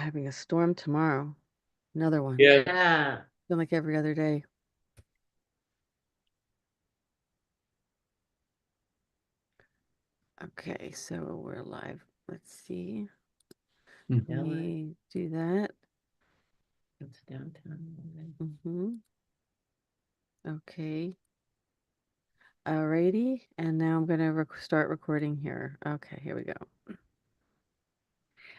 having a storm tomorrow. Another one. Yeah. Yeah. Feel like every other day. Okay, so we're live. Let's see. Let Mhm. Yeah, me do that. it's downtown. Okay. Alrighty. And now I'm gonna start recording here. Okay, here we go.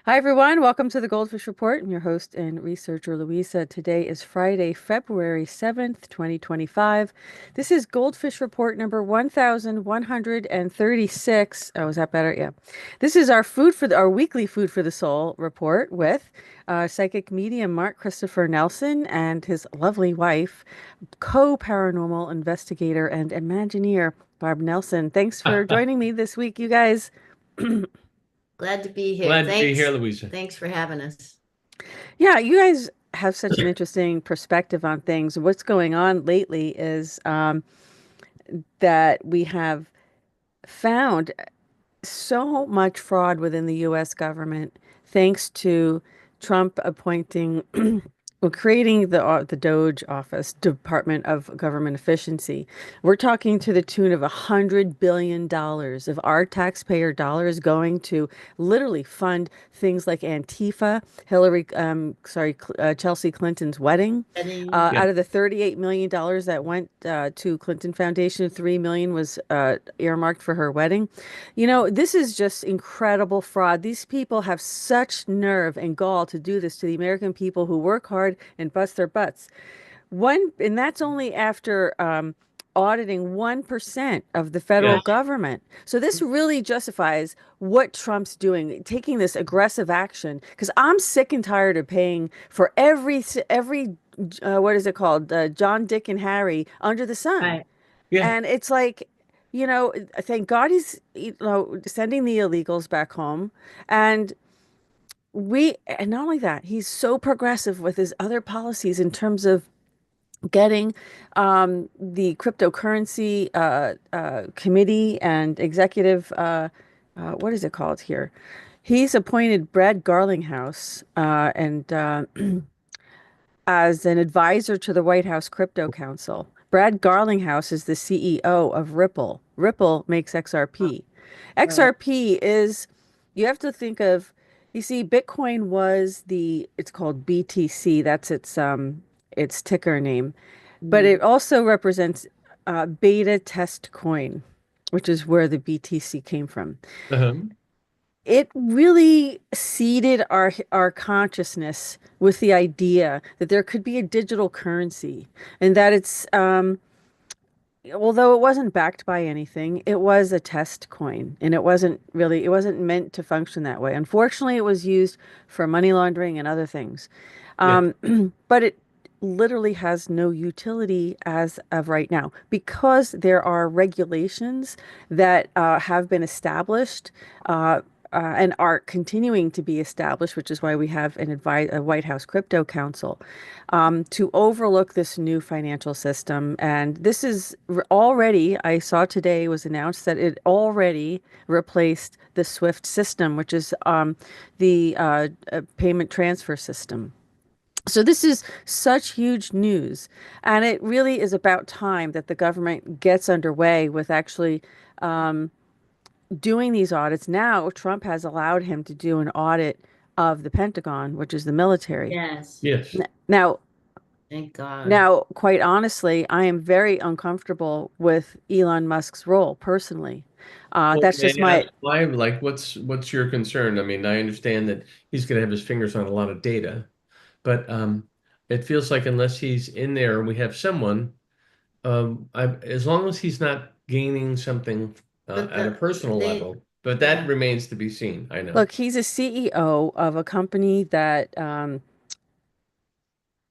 Hi, everyone. Welcome to the Goldfish Report. I'm your host and researcher, Louisa. Today is Friday, February 7th, 2025. This is Goldfish Report number 1136. Oh, is that better? Yeah. This is our weekly Food for the Soul report with psychic medium Mark Christopher Nelson and his lovely wife, co-paranormal investigator and Imagineer Barb Nelson. Thanks for joining me this week, you guys. Glad to be here. Glad to be here, Thanks. Louisa. Thanks for having us. Yeah, you guys have such an interesting perspective on things. What's going on lately is that we have found so much fraud within the US government thanks to Trump appointing well, creating the Doge office, Department of Government Efficiency. We're talking to the tune of $100 billion of our taxpayer dollars going to literally fund things like Antifa, Chelsea Clinton's wedding. Heading. Yeah. Out of the $38 million that went to Clinton Foundation, 3 million was earmarked for her wedding. You know, this is just incredible fraud. These people have such nerve and gall to do this to the American people who work hard and bust their butts. And that's only after auditing 1% of the federal Yes. government. So this really justifies what Trump's doing, taking this aggressive action. Because I'm sick and tired of paying for every what is it called, John, Dick, and Harry under the sun. Right. Yeah. And it's like, thank God he's, sending the illegals back home. And and not only that, he's so progressive with his other policies in terms of getting the cryptocurrency committee and executive, what is it called here? He's appointed Brad Garlinghouse and as an advisor to the White House Crypto Council. Brad Garlinghouse is the CEO of Ripple. Ripple makes XRP. Right. XRP is, you have to think of, you see, Bitcoin was it's called BTC. That's its ticker name. But Mm. it also represents beta test coin, which is where the BTC came from. Uh-huh. It really seeded our consciousness with the idea that there could be a digital currency and that it's although it wasn't backed by anything, it was a test coin and it wasn't meant to function that way. Unfortunately, it was used for money laundering and other things. Yeah. But it literally has no utility as of right now because there are regulations that have been established and are continuing to be established, which is why we have a White House Crypto Council to overlook this new financial system. And this is already, I saw today was announced that it already replaced the SWIFT system, which is the payment transfer system. So this is such huge news, and it really is about time that the government gets underway with actually doing these audits. Now, Trump has allowed him to do an audit of the Pentagon, which is the military. Yes. Yes. Now, Thank God. now, quite honestly, I am very uncomfortable with Elon Musk's role personally. Well, That's just may I ask my why? Like, what's your concern? I mean, I understand that he's going to have his fingers on a lot of data, but it feels like unless he's in there and we have someone, as long as he's not gaining something But at a personal they, level, but that yeah. remains to be seen. I know. look. He's a CEO of a company that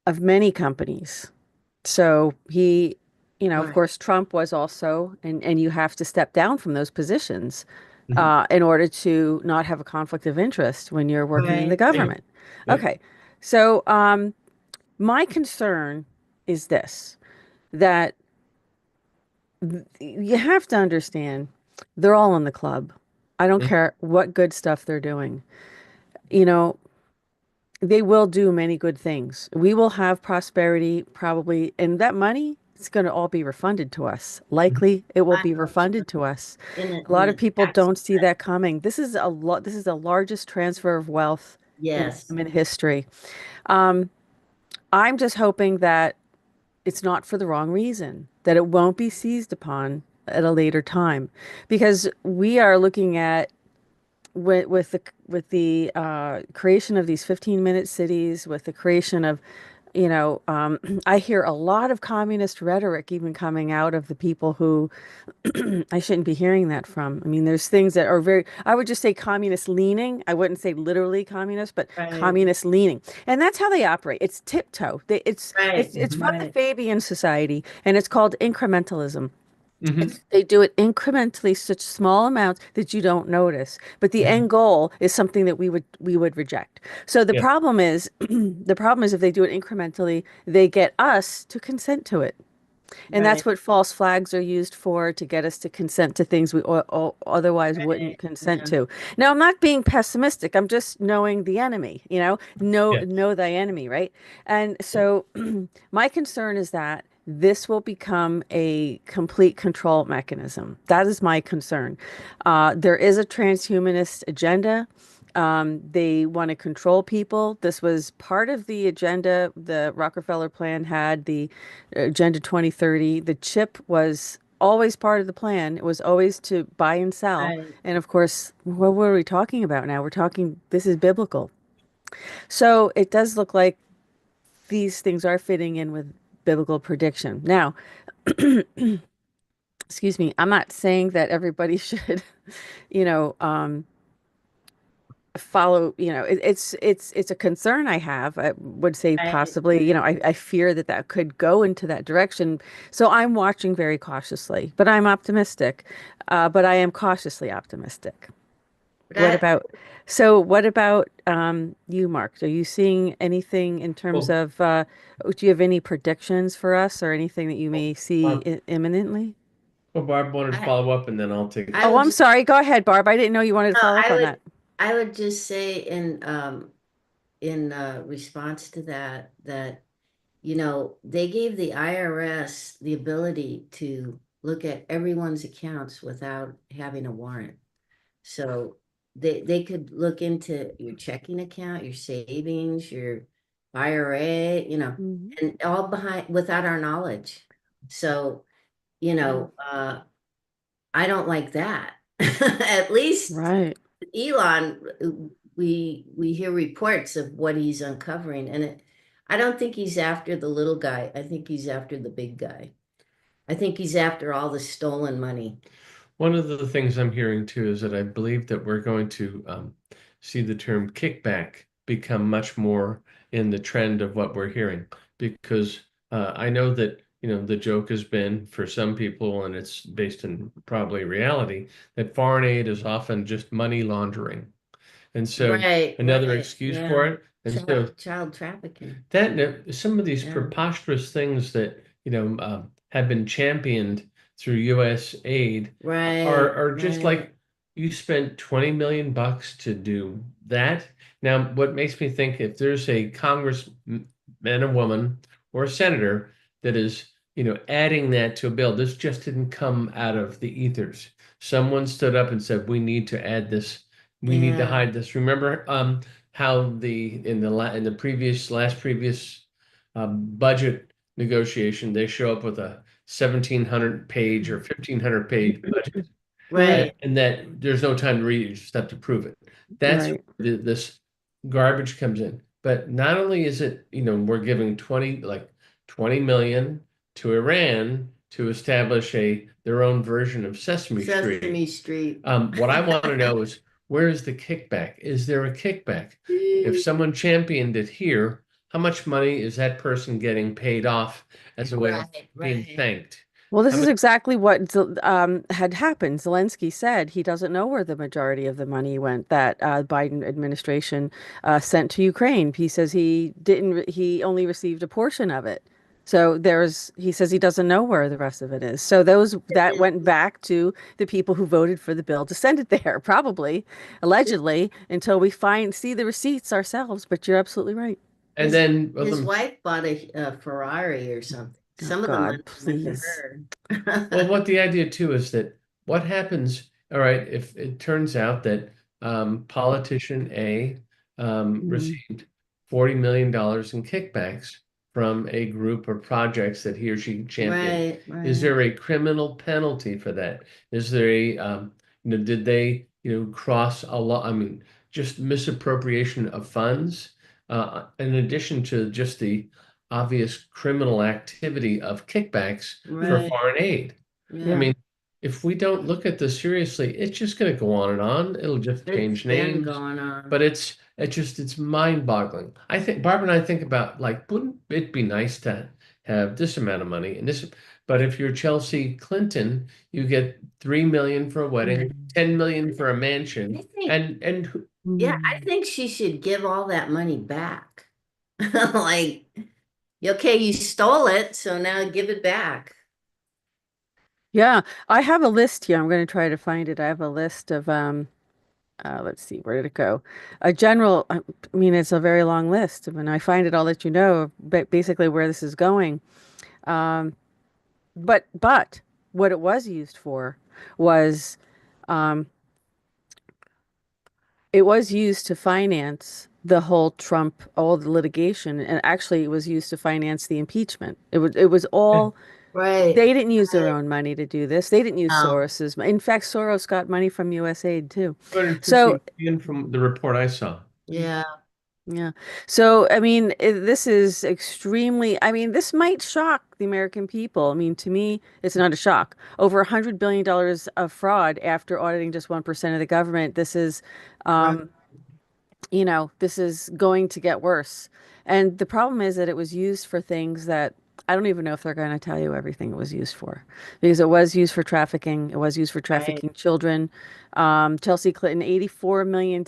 of many companies. So of Right. course, Trump was also, and you have to step down from those positions Mhm. in order to not have a conflict of interest when you're working in the Right. Yeah. government. Yeah. Okay, so my concern is this, that you have to understand they're all in the club. I don't Mhm. care what good stuff they're doing. You know, They will do many good things. We will have prosperity probably, and that money is going to all be refunded to us. Mhm. Likely, it will I be hope so. refunded to us. A In lot of a people tax don't see that coming. This is a lot. This is the largest transfer of wealth in yes. human history. Um, I'm just hoping that it's not for the wrong reason, that it won't be seized upon at a later time, because we are looking at with the creation of these 15-minute cities, with the creation of, I hear a lot of communist rhetoric even coming out of the people who I shouldn't be hearing that from. I mean, there's things that are very, I would just say communist leaning. I wouldn't say literally communist, but Right, communist leaning. And that's how they operate. It's tiptoe. right, It's Mhm. from the right, Fabian Society, and it's called incrementalism. Mhm. They do it incrementally, such small amounts that you don't notice. But the Mhm. end goal is something that we would reject. So the Yeah. problem is, the problem is if they do it incrementally, they get us to consent to it. And that's right, what false flags are used for, to get us to consent to things we otherwise wouldn't right. consent Yeah, to. Now, I'm not being pessimistic. I'm just knowing the enemy, Yeah. know thy enemy, right? And so my concern is that this will become a complete control mechanism. That is my concern. There is a transhumanist agenda. They want to control people. This was part of the agenda. The Rockefeller plan had the Agenda 2030. The chip was always part of the plan. It was always to buy and sell. right. And of course, what were we talking about now? We're talking, this is biblical. So it does look like these things are fitting in with biblical prediction. Now, excuse me, I'm not saying that everybody should, you know, um, follow, it's a concern I have. I would say Right. possibly, I fear that that could go into that direction. So I'm watching very cautiously, but I'm optimistic. But I am cautiously optimistic. What That about, what about you, Mark? Are you seeing anything in terms Well, of, do you have any predictions for us or anything that you may see uh, imminently? well, Barb wanted to I follow up, and then I'll take I Oh, would I'm just sorry. Go ahead, Barb. I didn't know you wanted to no, follow up on that. I would just say in response to that that they gave the IRS the ability to look at everyone's accounts without having a warrant. So they could look into your checking account, your savings, your IRA, Mhm. and all behind without our knowledge. So, I don't like that. At least Right. Elon, we hear reports of what he's uncovering, and I don't think he's after the little guy. I think he's after the big guy. I think he's after all the stolen money. One of the things I'm hearing too is that I believe that we're going to see the term kickback become much more in the trend of what we're hearing, because I know that the joke has been for some people, and it's based in probably reality, that foreign aid is often just money laundering, and so Right, another right. excuse for Yeah. it. And so Child trafficking. that some of these Yeah. preposterous things that have been championed through U.S. aid Right, are just right. like, you spent 20 million bucks to do that. Now, what makes me think, if there's a congressman, a woman, or a senator that is adding that to a bill, this just didn't come out of the ethers. Someone stood up and said, we need to add this. We need to Yeah. hide this. Remember how in the previous budget negotiation, they show up with a 1,700 page or 1,500 page budget, Right. Right. and that there's no time to read it, you just have to prove it. That's Right. where this garbage comes in. But not only is it, we're giving 20 million to Iran to establish their own version of Sesame Street. Sesame Street. What I want to know is, where is the kickback? Is there a kickback? If someone championed it here, how much money is that person getting paid off as a way of Right, being right. thanked? Well, this How is much? exactly what had happened. Zelensky said he doesn't know where the majority of the money went that Biden administration sent to Ukraine. He says he didn't. He only received a portion of it. So he says he doesn't know where the rest of it is. So that went back to the people who voted for the bill to send it there, probably, allegedly, until we see the receipts ourselves. But you're absolutely right. And His then, well, his wife bought a Ferrari or something. Oh Some of the God, money went to please. her. what the idea too is that what happens, all right, if it turns out that politician A Mm, received $40 million in kickbacks from a group or projects that he or she championed, Right, is right, there a criminal penalty for that? Is there a, did they, cross a law? I mean, just misappropriation of funds, in addition to just the obvious criminal activity of kickbacks for right. foreign aid. I Yeah. yeah. mean, if we don't look at this seriously, it's just going to go on and on. It'll just It's change been names, going on. but it's mind-boggling. I think Barbara and I think about like, wouldn't it be nice to have this amount of money and this? But if you're Chelsea Clinton, you get 3 million for a wedding, Mm. 10 million for a mansion, I think, and yeah, I Mm. think she should give all that money back. Like, okay, you stole it, so now give it back. Yeah, I have a list here. I'm going to try to find it. I have a list of let's see, where did it go? A general, I mean, it's a very long list. When I find it, I'll let you know, but basically where this is going. Um, but what it was used for was um, it was used to finance the whole Trump, all the litigation, and actually it was used to finance the impeachment. It was all Right. they didn't use their Right. own money to do this. They didn't use Um, Soros's. In fact, Soros got money from USAID too. 250 So million from the report I saw. yeah. yeah. So, I mean, this is extremely, I mean, this might shock the American people. I mean, to me, it's not a shock. Over $100 billion of fraud after auditing just 1% of the government. Right. Um, this is going to get worse. And the problem is that it was used for things that I don't even know if they're going to tell you everything it was used for, because it was used for trafficking. It was used for Right. trafficking children. Chelsea Clinton, $84 million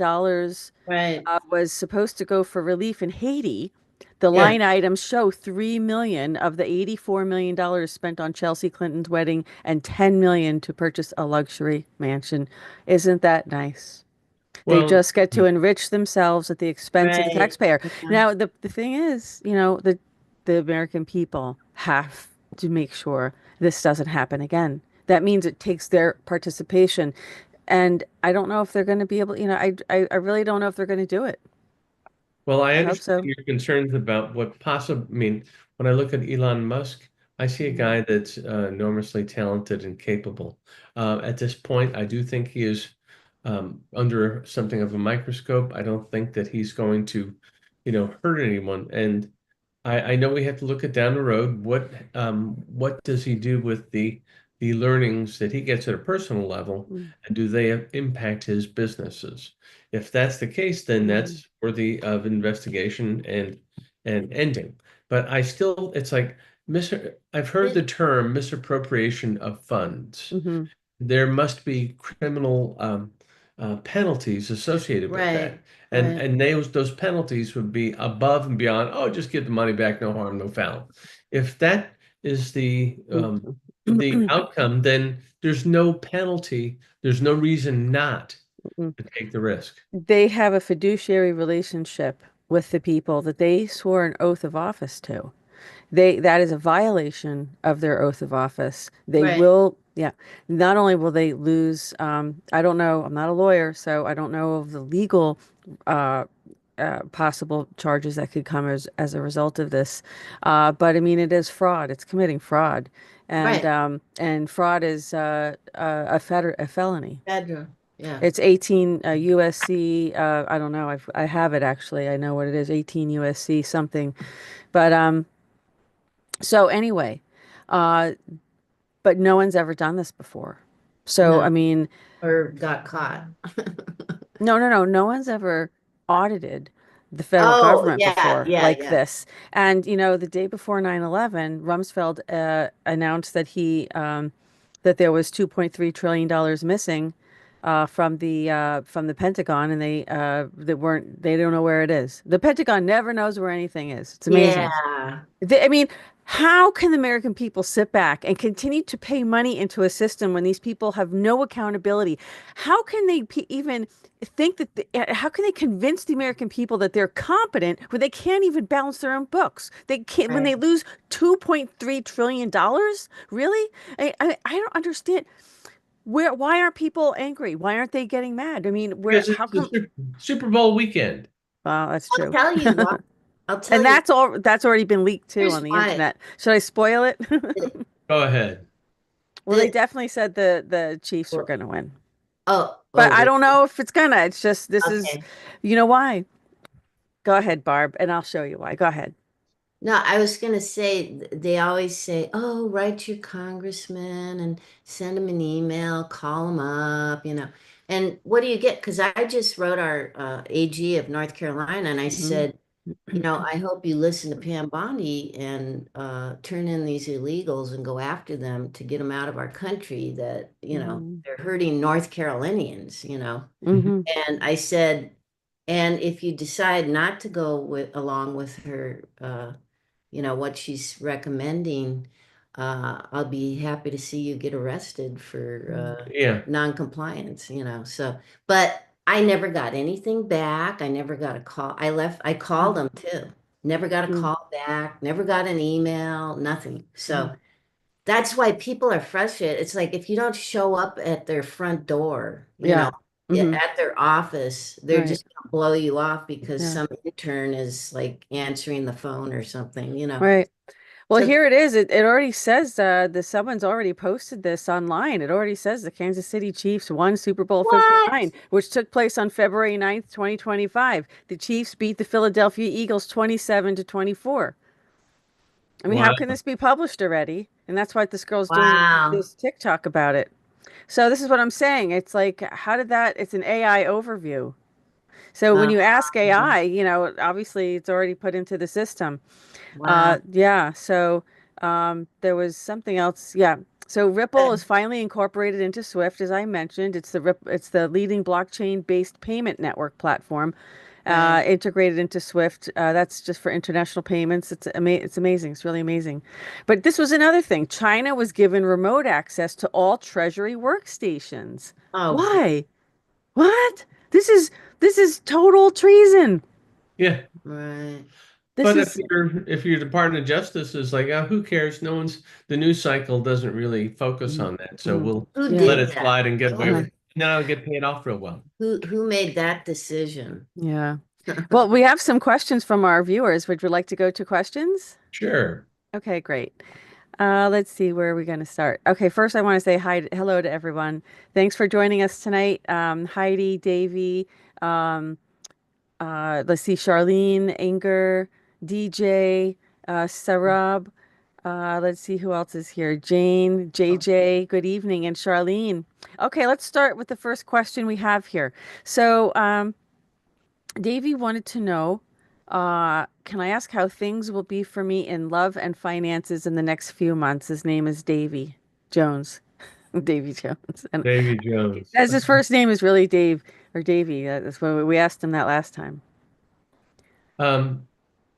Right. was supposed to go for relief in Haiti. The Yeah. line items show 3 million of the $84 million spent on Chelsea Clinton's wedding and 10 million to purchase a luxury mansion. Isn't that nice? They Well, just get to enrich themselves at the expense of the Right. taxpayer. Yeah. Now, the thing is, the American people have to make sure this doesn't happen again. That means it takes their participation. And I don't know if they're going to be able, I really don't know if they're going to do it. well, I I hope understand so. your concerns about what possible. I mean, when I look at Elon Musk, I see a Mhm. guy that's enormously talented and capable. At this point, I do think he is under something of a microscope. I don't think that he's going to, hurt anyone. And I know we have to look at down the road. What does he do with the learnings that he gets at a personal level, Mm, and do they impact his businesses? If that's the case, then mhm, that's worthy of investigation and ending. But it's like I've heard the It, term misappropriation of funds. mhm, There must be criminal penalties associated with right. that. And Right. and those penalties would be above and beyond, oh, just give the money back, no harm, no foul. If that is the mhm. outcome, then there's no penalty, there's no reason not to take the risk. They have a fiduciary relationship with the people that they swore an oath of office to. That is a violation of their oath of office. They Right. will, yeah, not only will they lose, I don't know, I'm not a lawyer, so I don't know of the legal uh, possible charges that could come as a result of this. But I mean, it is fraud. It's committing fraud, Right. and fraud is a felony. Federal. Yeah. It's 18 USC. I don't know. I have it actually. I know what it is. 18 USC something. But so anyway, uh, but no one's ever done this before. So No. I mean, Or got caught. no, no, no. No one's ever audited the federal Oh, government yeah, before yeah, like yeah. this. And the day before 9/11, Rumsfeld announced that there was $2.3 trillion missing from the Pentagon, and they don't know where it is. The Pentagon never knows where anything is. It's amazing. Yeah. I mean, How can the American people sit back and continue to pay money into a system when these people have no accountability? How can they even think that, how can they convince the American people that they're competent when they can't even balance their own books? They can't, when they Right. lose $2.3 trillion dollars? Really? I don't understand. Why aren't people angry? Why aren't they getting mad? I mean, Because how it's the come? Super Bowl weekend. Well, that's I'll true. tell you why. I'll tell And you. that's already been leaked too Here's on the why. internet. Should I spoil it? The, Go ahead. Well, they the, definitely said the Chiefs were well, going to win. But oh, I really? don't know if it's gonna. It's just this is, Okay. you know why? Go ahead, Barb, and I'll show you why. Go ahead. No, I was gonna say they always say, "Oh, write your congressman and send him an email, call him up, you know." And what do you get? Because I just wrote our AG of North Carolina, and I Mhm. said, you know, I hope you listen to Pam Bondi and turn in these illegals and go after them to get them out of our country. That you know Mhm. they're hurting North Carolinians, you know. Mhm. And I said, and if you decide not to go with along with her, you know, what she's recommending, I'll be happy to see you get arrested for Yeah. non-compliance, you know. So, but I never got anything back. I never got a call. I called them too. Never got a Mhm. call back, never got an email, nothing. So Mhm. that's why people are frustrated. It's like if you don't show up at their front door, you know, Yeah. Mhm. at their office, they're Right. just gonna blow you off because Yeah. some intern is like answering the phone or something, you know. Right. Well, So here it is. It already says someone's already posted this online. It already says the Kansas City Chiefs won Super Bowl what? 59, which took place on February 9th, 2025. The Chiefs beat the Philadelphia Eagles 27 to 24. I mean, how Wow. can this be published already? And that's why this girl's doing Wow. this TikTok about it. So this is what I'm saying. It's like, how did that? It's an AI overview. So when Uh, you ask AI, obviously it's already put into the system. wow. Yeah. So there was something else. Yeah. So Ripple is finally incorporated into Swift, as I mentioned. It's the leading blockchain-based payment network platform, Right. integrated into Swift. That's just for international payments. It's amazing. It's really amazing. But this was another thing. China was given remote access to all Treasury workstations. Oh, Why? What? This is total treason. Yeah. right. This But if is your Department of Justice is like, oh, who cares? The news cycle doesn't really focus Mhm. on that. So Mhm. we'll Who Yeah. let did it that? slide and get away with Yeah. it. And then I'll get paid off real well. Who made that decision? Yeah. Well, we have some questions from our viewers. Would you like to go to questions? Sure. Okay, great. Let's see, where are we going to start? Okay, first I want to say hello to everyone. Thanks for joining us tonight. Heidi, Davy, um, let's see, Charlene, Inger, DJ, Sarab. Let's see who else is here. Jane, JJ, good evening, and Charlene. Okay, let's start with the first question we have here. So, Davey wanted to know, can I ask how things will be for me in love and finances in the next few months? His name is Davy Jones, Davy Jones, and Davy Jones. as his first name is really Dave or Davy. That's what we asked him that last time. Um,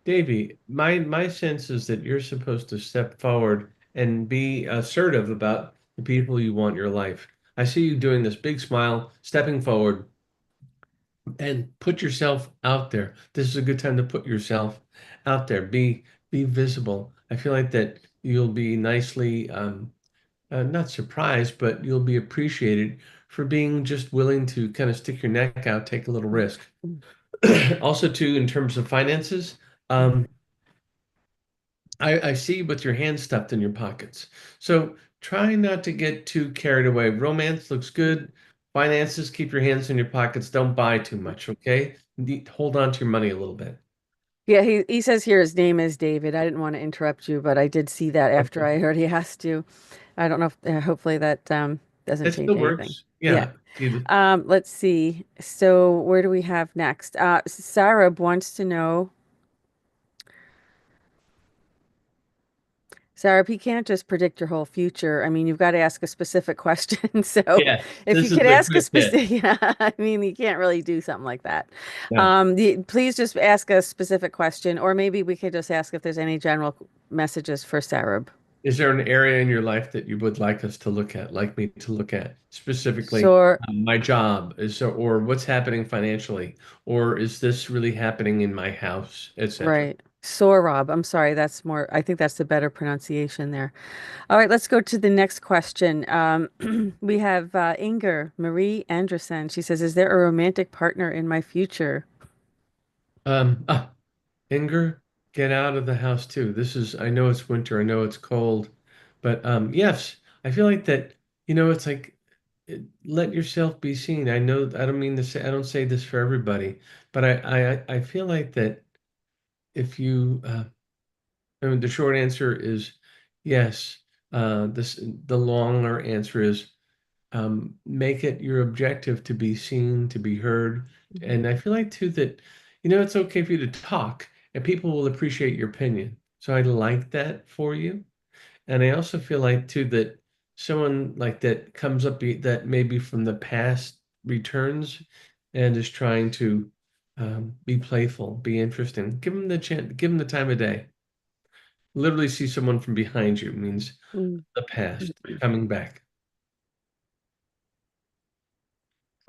Davy, my sense is that you're supposed to step forward and be assertive about the people you want in your life. I see you doing this big smile, stepping forward, and put yourself out there. This is a good time to put yourself out there. Be visible. I feel like that you'll be nicely not surprised, but you'll be appreciated for being just willing to kind of stick your neck out, take a little risk. Also, too, in terms of finances, um, I see with your hands stuffed in your pockets. So try not to get too carried away. Romance looks good. Finances, keep your hands in your pockets. Don't buy too much, okay? Hold on to your money a little bit. Yeah, he says here his name is David. I didn't want to interrupt you, but I did see that after Okay. I heard he asked you. I don't know if hopefully that doesn't It change still anything. works. Yeah. Yeah. You, Let's see. So where do we have next? Sarah wants to know, Sarah, he can't just predict your whole future. I mean, you've got to ask a specific question. So yeah. if you This is could a ask a quick hit. specific, yeah, I mean, you can't really do something like that. No. Please just ask a specific question, or maybe we could just ask if there's any general messages for Sarab. Is there an area in your life that you would like us to look at, like me to look at, specifically So, my job, or what's happening financially, or is this really happening in my house, etc.? right. Sorab. I'm sorry. That's more, I think that's the better pronunciation there. All right, let's go to the next question. We have Inger Marie Anderson. She says, "Is there a romantic partner in my future?" Ah, Inger, get out of the house too. I know it's winter, I know it's cold, but yes, I feel like that, it's like let yourself be seen. I know I don't mean to say I don't say this for everybody, but I feel like that if you I mean the short answer is yes. The longer answer is make it your objective to be seen, to be heard. Mhm. And I feel like too that, it's okay for you to talk and people will appreciate your opinion. So I like that for you. And I also feel like too that someone like that comes up that maybe from the past returns and is trying to be playful, be interesting. Give them the chance, give them the time of day. Literally see someone from behind you means Mm. the past coming back.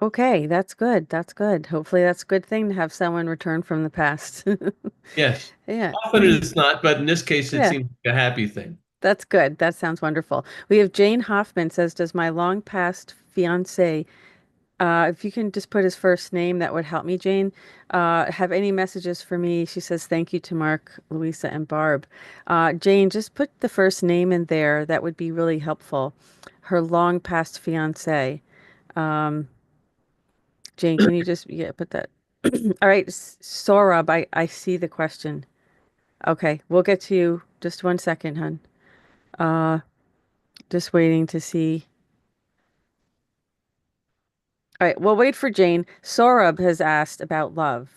Okay, that's good. That's good. Hopefully, that's a good thing to have someone return from the past. Yes. Yeah. Often it's not, but in this case, it Yeah, seems like a happy thing. that's good. That sounds wonderful. We have Jane Hoffman says, "Does my long past fiance, if you can just put his first name, that would help me, Jane, have any messages for me?" She says, "Thank you to Mark, Louisa, and Barb." Jane, just put the first name in there. That would be really helpful. Her long past fiance. Um, Jane, can you just, yeah, put that? All right, Saurabh, I see the question. Okay, we'll get to you. Just one second, hun. Uh, just waiting to see. All right, we'll wait for Jane. Saurabh has asked about love.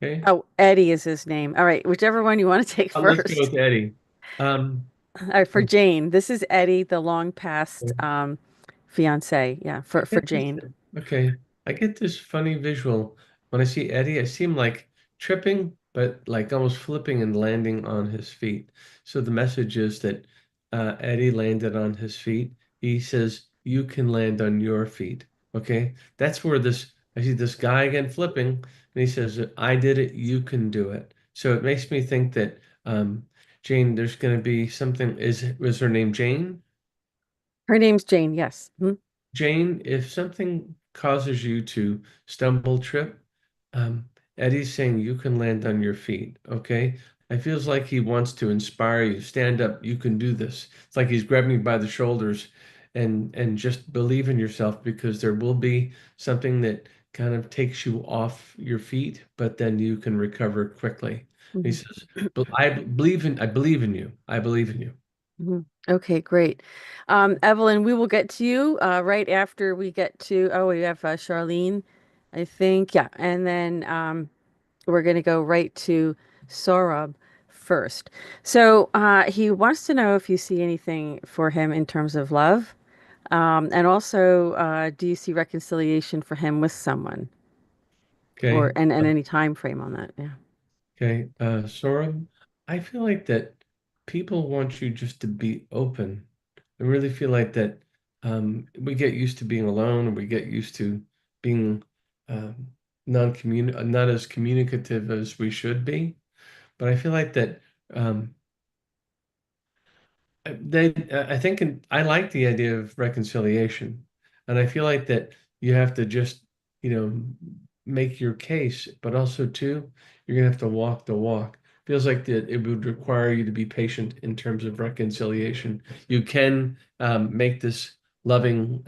Okay. Oh, Eddie is his name. All right, whichever one you want to take Let's go first. with Eddie. Um, All right, for Jane, this is Eddie, the long past okay. fiance. Yeah, I for get this, Jane. okay. I get this funny visual. When I see Eddie, I see him like tripping, but like almost flipping and landing on his feet. So the message is that Eddie landed on his feet. He says, you can land on your feet. Okay. That's where I see this guy again flipping, and he says, I did it, you can do it. So it makes me think that Jane, there's going to be something. Was her name Jane? Her name's Jane, yes. Mhm. Jane, if something causes you to stumble, trip, um, Eddie's saying you can land on your feet, okay? It feels like he wants to inspire you. Stand up, you can do this. It's like he's grabbing you by the shoulders and just believe in yourself because there will be something that kind of takes you off your feet, but then you can recover quickly. He Mhm. says, I believe in you. I believe in you." Mhm. Okay, great. Evelyn, we will get to you right after we get to, oh, we have Charlene, I think. Yeah. And then we're going to go right to Saurabh first. So he wants to know if you see anything for him in terms of love. And also, do you see reconciliation for him with someone or Okay. and any time frame on that? Yeah. Okay, Sora, I feel like that people want you just to be open. I really feel like that we get used to being alone, and we get used to being um, not as communicative as we should be. But I feel like that um, I think I like the idea of reconciliation, and I feel like that you have to just, you know, make your case, but also too, you're gonna have to walk the walk. Feels like that it would require you to be patient in terms of reconciliation. You can make this loving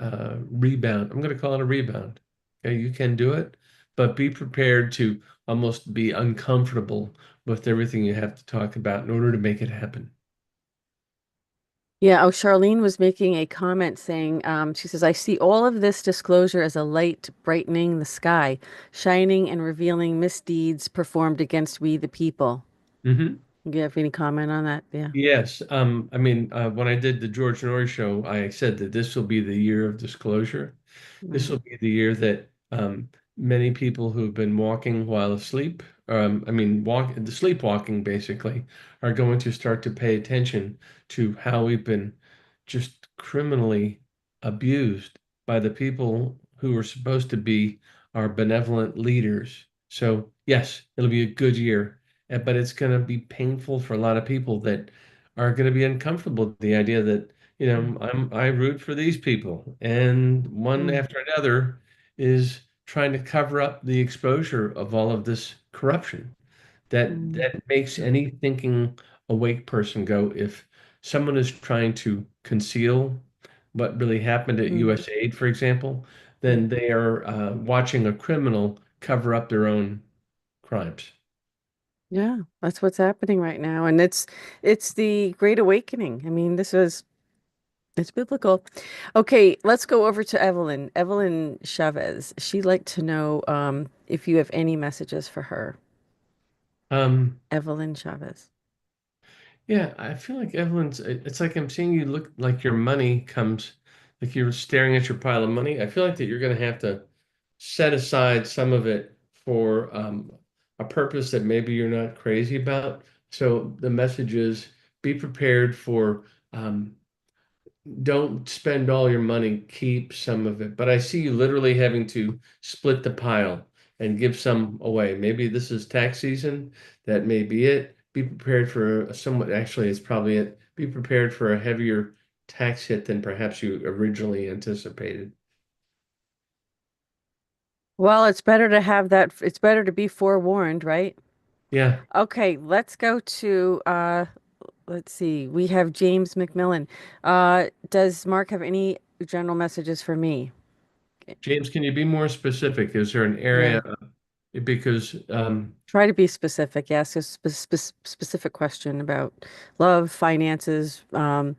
rebound. I'm gonna call it a rebound. Okay, you can do it, but be prepared to almost be uncomfortable with everything you have to talk about in order to make it happen. Yeah, oh, Charlene was making a comment saying, she says, I see all of this disclosure as a light brightening the sky, shining and revealing misdeeds performed against we the people. Mhm. Do you have any comment on that? Yeah. Yes. I mean, when I did the George Norrie show, I said that this will be the year of disclosure. This Right. will be the year that many people who've been walking while asleep, the sleepwalking basically, are going to start to pay attention to how we've been just criminally abused by the people who are supposed to be our benevolent leaders. So, yes, it'll be a good year, but it's going to be painful for a lot of people that are going to be uncomfortable with the idea that, I root for these people, and one Mm, after another is trying to cover up the exposure of all of this corruption. mm, That makes any thinking awake person go, if someone is trying to conceal what really happened at mm. USAID, for example, Yeah. then they are watching a criminal cover up their own crimes. Yeah, that's what's happening right now. And it's the Great Awakening. I mean, it's biblical. Okay, let's go over to Evelyn. Evelyn Chavez. She'd like to know if you have any messages for her. Um, Evelyn Chavez. Yeah, I feel like it's like I'm seeing you look like your money comes, like you're staring at your pile of money. I feel like that you're going to have to set aside some of it for a purpose that maybe you're not crazy about. So the message is, be prepared for um, don't spend all your money, keep some of it. But I see you literally having to split the pile and give some away. Maybe this is tax season. That may be it. Be prepared for a somewhat, actually, it's probably it. Be prepared for a heavier tax hit than perhaps you originally anticipated. Well, it's better to have that. It's better to be forewarned, right? Yeah. Okay, let's go to let's see. We have James McMillan. Does Mark have any general messages for me? James, can you be more specific? Is there an Yeah. area? Because, Try to be specific. Yes, a specific question about love, finances, um,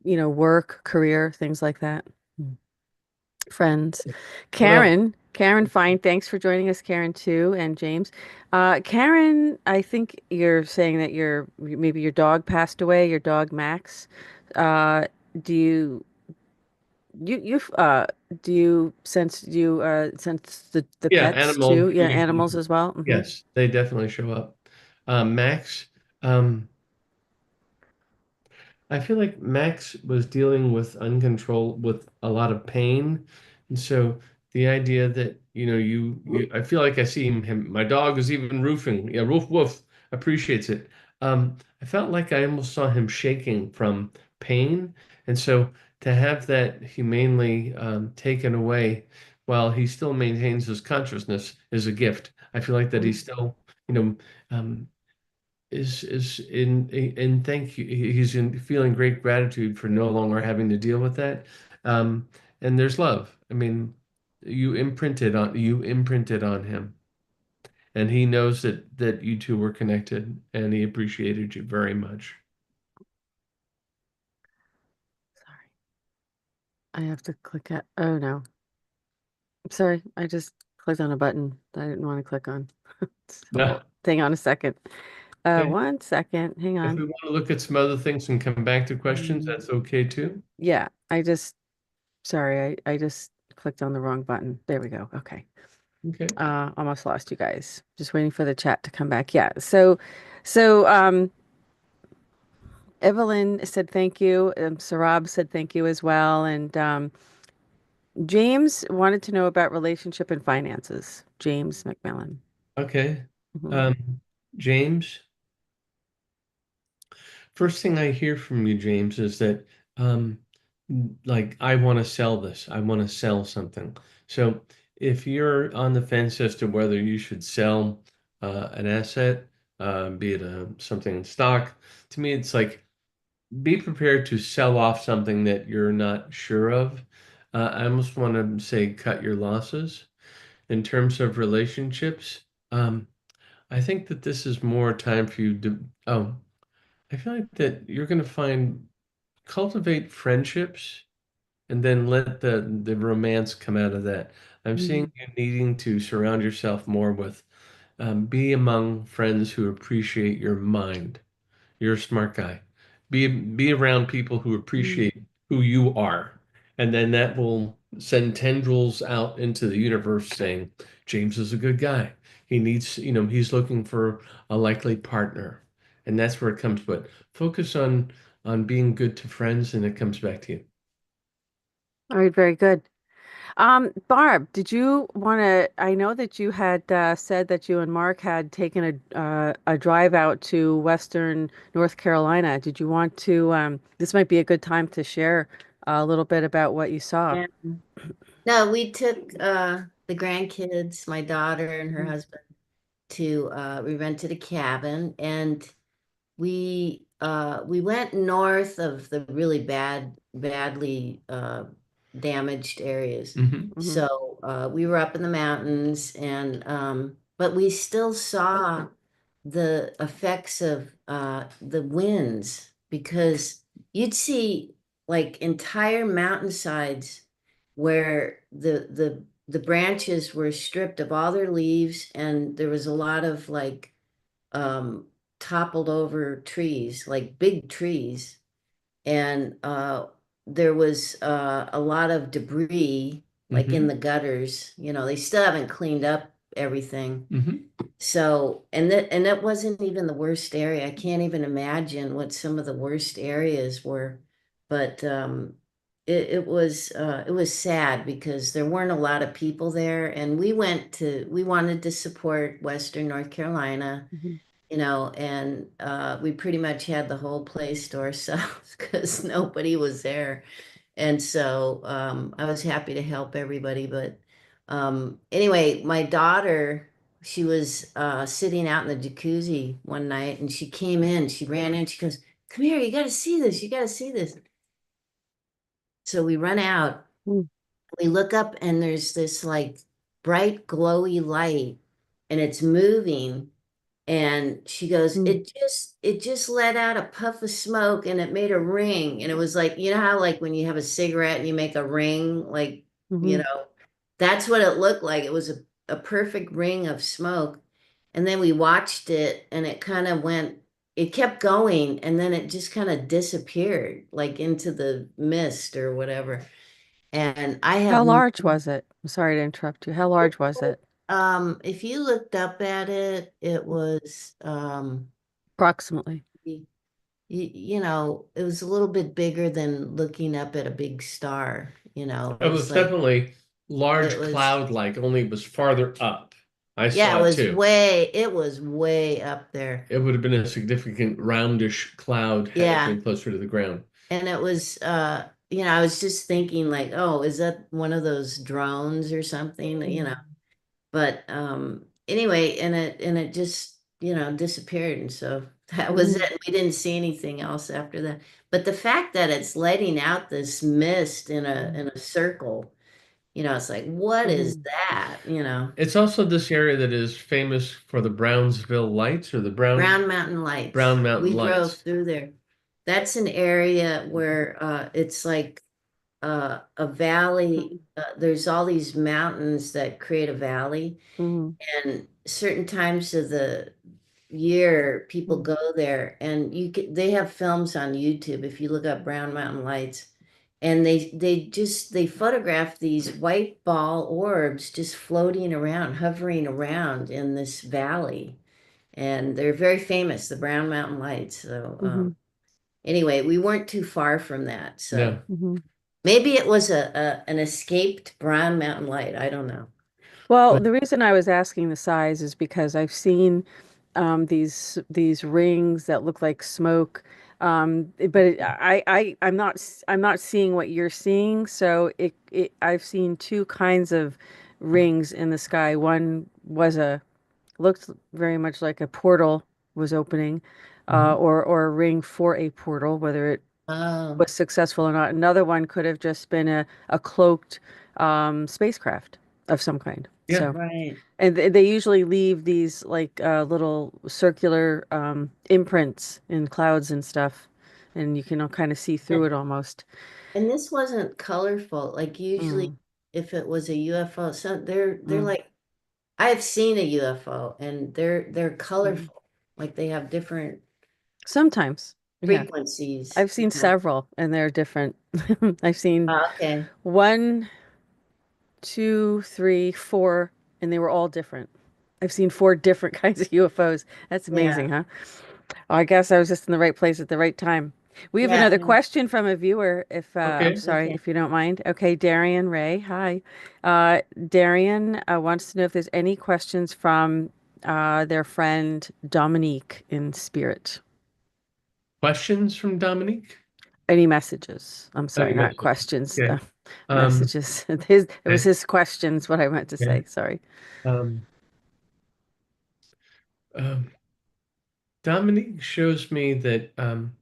work, career, things like that. Mm. Friends. well, Karen, fine. Thanks for joining us, Karen, too, and James. Karen, I think you're saying that maybe your dog passed away, your dog Max. Uh, do you do you sense the yeah, pets animal too? Yeah, animals communication. as well. Hmm. Yes, they definitely show up. Max, um, I feel like Max was dealing with with a lot of pain. And so the idea that, I feel like I see my dog is even roofing. Yeah, roof woof appreciates it. I felt like I almost saw him shaking from pain. And so to have that humanely taken away while he still maintains his consciousness is a gift. I feel like that he's still, you know, um, is in thank you. He's in feeling great gratitude for no longer having to deal with that. Um, and there's love. I mean, you imprinted on him, and he knows that you two were connected, and he appreciated you very much. Sorry, I have to click at. Oh no, sorry, I just clicked on a button that I didn't want to click on. No, Hang on a second. okay. 1 second. Hang If on. we want to look at some other things and come back to questions, Mm, that's okay too. yeah, I just sorry, I just clicked on the wrong button. There we go. Okay. Okay. Almost lost you guys. Just waiting for the chat to come back. Yeah. So Evelyn said thank you. Sarab said thank you as well. And James wanted to know about relationship and finances. James McMillan. Okay. Mhm. Um, James. First thing I hear from you, James, is that um, like I want to sell this. I want to sell something. So if you're on the fence as to whether you should sell an asset, be it something in stock, to me it's like be prepared to sell off something that you're not sure of. I almost want to say cut your losses. In terms of relationships, I think that this is more time for you to. Oh, I feel like that you're going to cultivate friendships and then let the romance come out of that. I'm seeing Mhm. you needing to surround yourself more with, be among friends who appreciate your mind. You're a smart guy. Be around people who Mhm. appreciate who you are, and then that will send tendrils out into the universe saying, James is a good guy. He needs, he's looking for a likely partner. And that's where it comes. But focus on being good to friends and it comes back to you. All right, very good. Barb, did you want to? I know that you had said that you and Mark had taken a drive out to Western North Carolina. Did you want to? This might be a good time to share a little bit about what you saw. Yeah. No, we took the grandkids, my daughter and her Mhm, husband, to we rented a cabin and we went north of the really badly damaged areas. Hmm. mhm, So we were up in the mountains and but we still saw the effects of the winds because you'd see like entire mountainsides where the branches were stripped of all their leaves and there was a lot of like um, toppled over trees, like big trees, and there was a lot of debris, like in Hmm. the gutters. You know, they still haven't cleaned up everything. Hmm. So, and that wasn't even the worst area. I can't even imagine what some of the worst areas were, but it was sad because there weren't a lot of people there, and we wanted to support Western North Carolina, mhm, you know, and we pretty much had the whole place to ourselves because nobody was there. And so I was happy to help everybody. But anyway, my daughter, she was sitting out in the jacuzzi one night and she came in, she ran in, she goes, "Come here, you got to see this, you got to see this." So we run out, mhm, we look up, and there's this like bright, glowy light and it's moving. And she goes, mhm, it just let out a puff of smoke and it made a ring. And it was like, you know how like when you have a cigarette and you make a ring, like, you mhm. know, that's what it looked like. It was a perfect ring of smoke. And then we watched it and it kind of went, it kept going and then it just kind of disappeared like into the mist or whatever. And I How have large was it? I'm sorry to interrupt you. How large was it? if you looked up at it, it was Approximately. you know, it was a little bit bigger than looking up at a big star. You know, it It was was like, definitely it large was, cloud-like, only it was farther up. I yeah, saw it too. it was way up there. It would have been a significant roundish cloud had it Yeah. been closer to the ground. And it was, you know, I was just thinking like, oh, is that one of those drones or something, you know? But anyway, and it just, you know, disappeared. And so that was Mhm, it. We didn't see anything else after that. But the fact that it's letting out this mist in a circle, you know, it's like, what is mhm, that? You know, It's also this area that is famous for the Brownsville lights or the Brown Mountain Lights. Brown Mountain We drove lights. through there. That's an area where it's like a valley. mhm, There's all these mountains that create a valley, mhm, and certain times of the year people mhm, go there and they have films on YouTube if you look up Brown Mountain Lights, and they photograph these white ball orbs just floating around, hovering around in this valley, and they're very famous, the Brown Mountain Lights. So mhm, anyway, we weren't too far from that, so No. maybe it was an escaped Brown Mountain Light, I don't know. Well, But the reason I was asking the size is because I've seen these rings that look like smoke, but I'm not seeing what you're seeing. So it I've seen two kinds of rings in the sky. One was a looked very much like a portal was opening, Mhm. or a ring for a portal, whether it Oh, was successful or not. Another one could have just been a cloaked spacecraft of some kind. Yeah. So. right. And they usually leave these like little circular imprints in clouds and stuff, and you can kind of see through it almost. And this wasn't colorful. Like usually Mm, if it was a UFO, so they're mm. like, I've seen a UFO and they're Mhm. colorful. Like they have different Sometimes, yeah. frequencies, I've you seen know. several, and they're different. I've seen Okay. one. two, three, four, and they were all different. I've seen four different kinds of UFOs. That's Yeah. amazing, huh? I guess I was just in the right place at the right time. We have Yeah. another question from a viewer, if I'm Okay. sorry, Okay. if you don't mind. Okay, Darian Ray, hi. Darian wants to know if there's any questions from their friend Dominique in spirit. Questions from Dominique? Any messages? I'm Any sorry, not messages? questions. Okay. Um, Messages. It was okay. his questions, what I meant to Okay. say. Sorry. Um, um, Dominique shows me that um,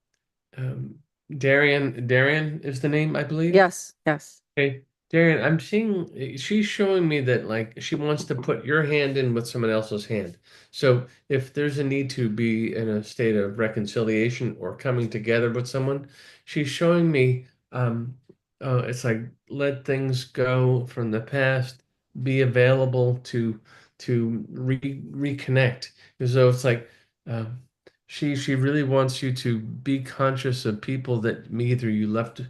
Darian is the name, I believe. Yes, yes. Hey, Darian, I'm seeing she's showing me that like she wants to put your hand in with someone else's hand. So if there's a need to be in a state of reconciliation or coming together with someone, she's showing me it's like let things go from the past, be available to reconnect. So it's like um, she really wants you to be conscious of people that either you left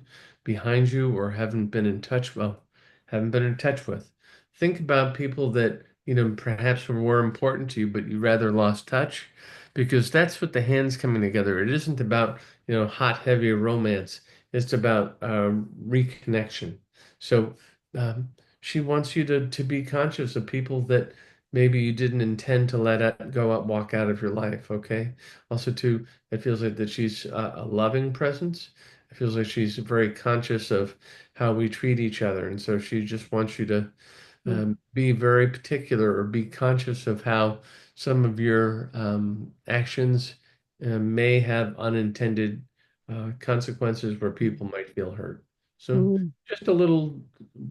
behind you or haven't been in touch with. Think about people that, perhaps were important to you, but you rather lost touch, because that's what the hands coming together. It isn't about, hot, heavy romance. It's about reconnection. So um, she wants you to be conscious of people that maybe you didn't intend to walk out of your life. Okay. Also, too, it feels like that she's a loving presence. It feels like she's very conscious of how we treat each other. And so she just wants you to Mm, be very particular or be conscious of how some of your actions may have unintended consequences where people might feel hurt. So mm, just a little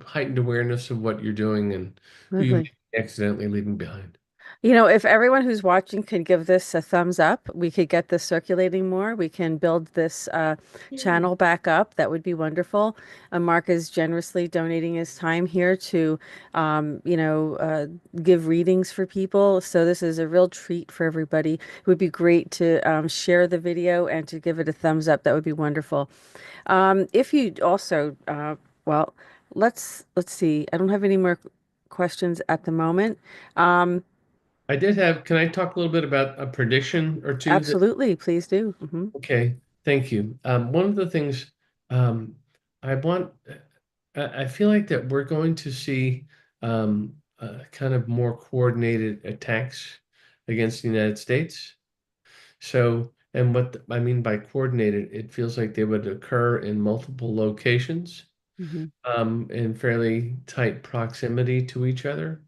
heightened awareness of what you're doing and who you may lovely. be accidentally leaving behind. If everyone who's watching could give this a thumbs up, we could get this circulating more. We can build this Yeah. channel back up. That would be wonderful. Mark is generously donating his time here to, give readings for people. So this is a real treat for everybody. It would be great to share the video and to give it a thumbs up. That would be wonderful. If you also, well, let's see. I don't have any more questions at the moment. Um, Can I talk a little bit about a prediction or two that, Absolutely, please do. okay, thank you. One of the things um, I want, I feel like that we're going to see kind of more coordinated attacks against the United States. So, and I mean by coordinated, it feels like they would occur in multiple locations Hmm. in fairly tight proximity to each other.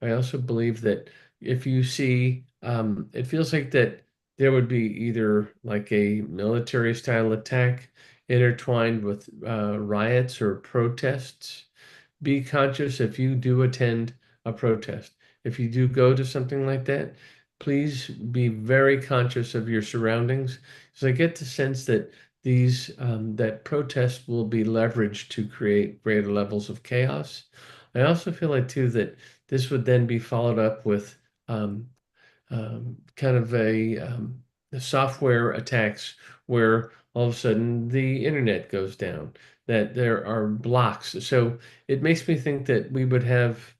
I also believe that if you see, it feels like that there would be either like a military style attack intertwined with riots or protests. Be conscious if you do attend a protest. If you do go to something like that, please be very conscious of your surroundings. Because I get the sense that that protests will be leveraged to create greater levels of chaos. I also feel like too that this would then be followed up with um, kind of a software attacks where all of a sudden the internet goes down, that there are blocks. So it makes me think that we would have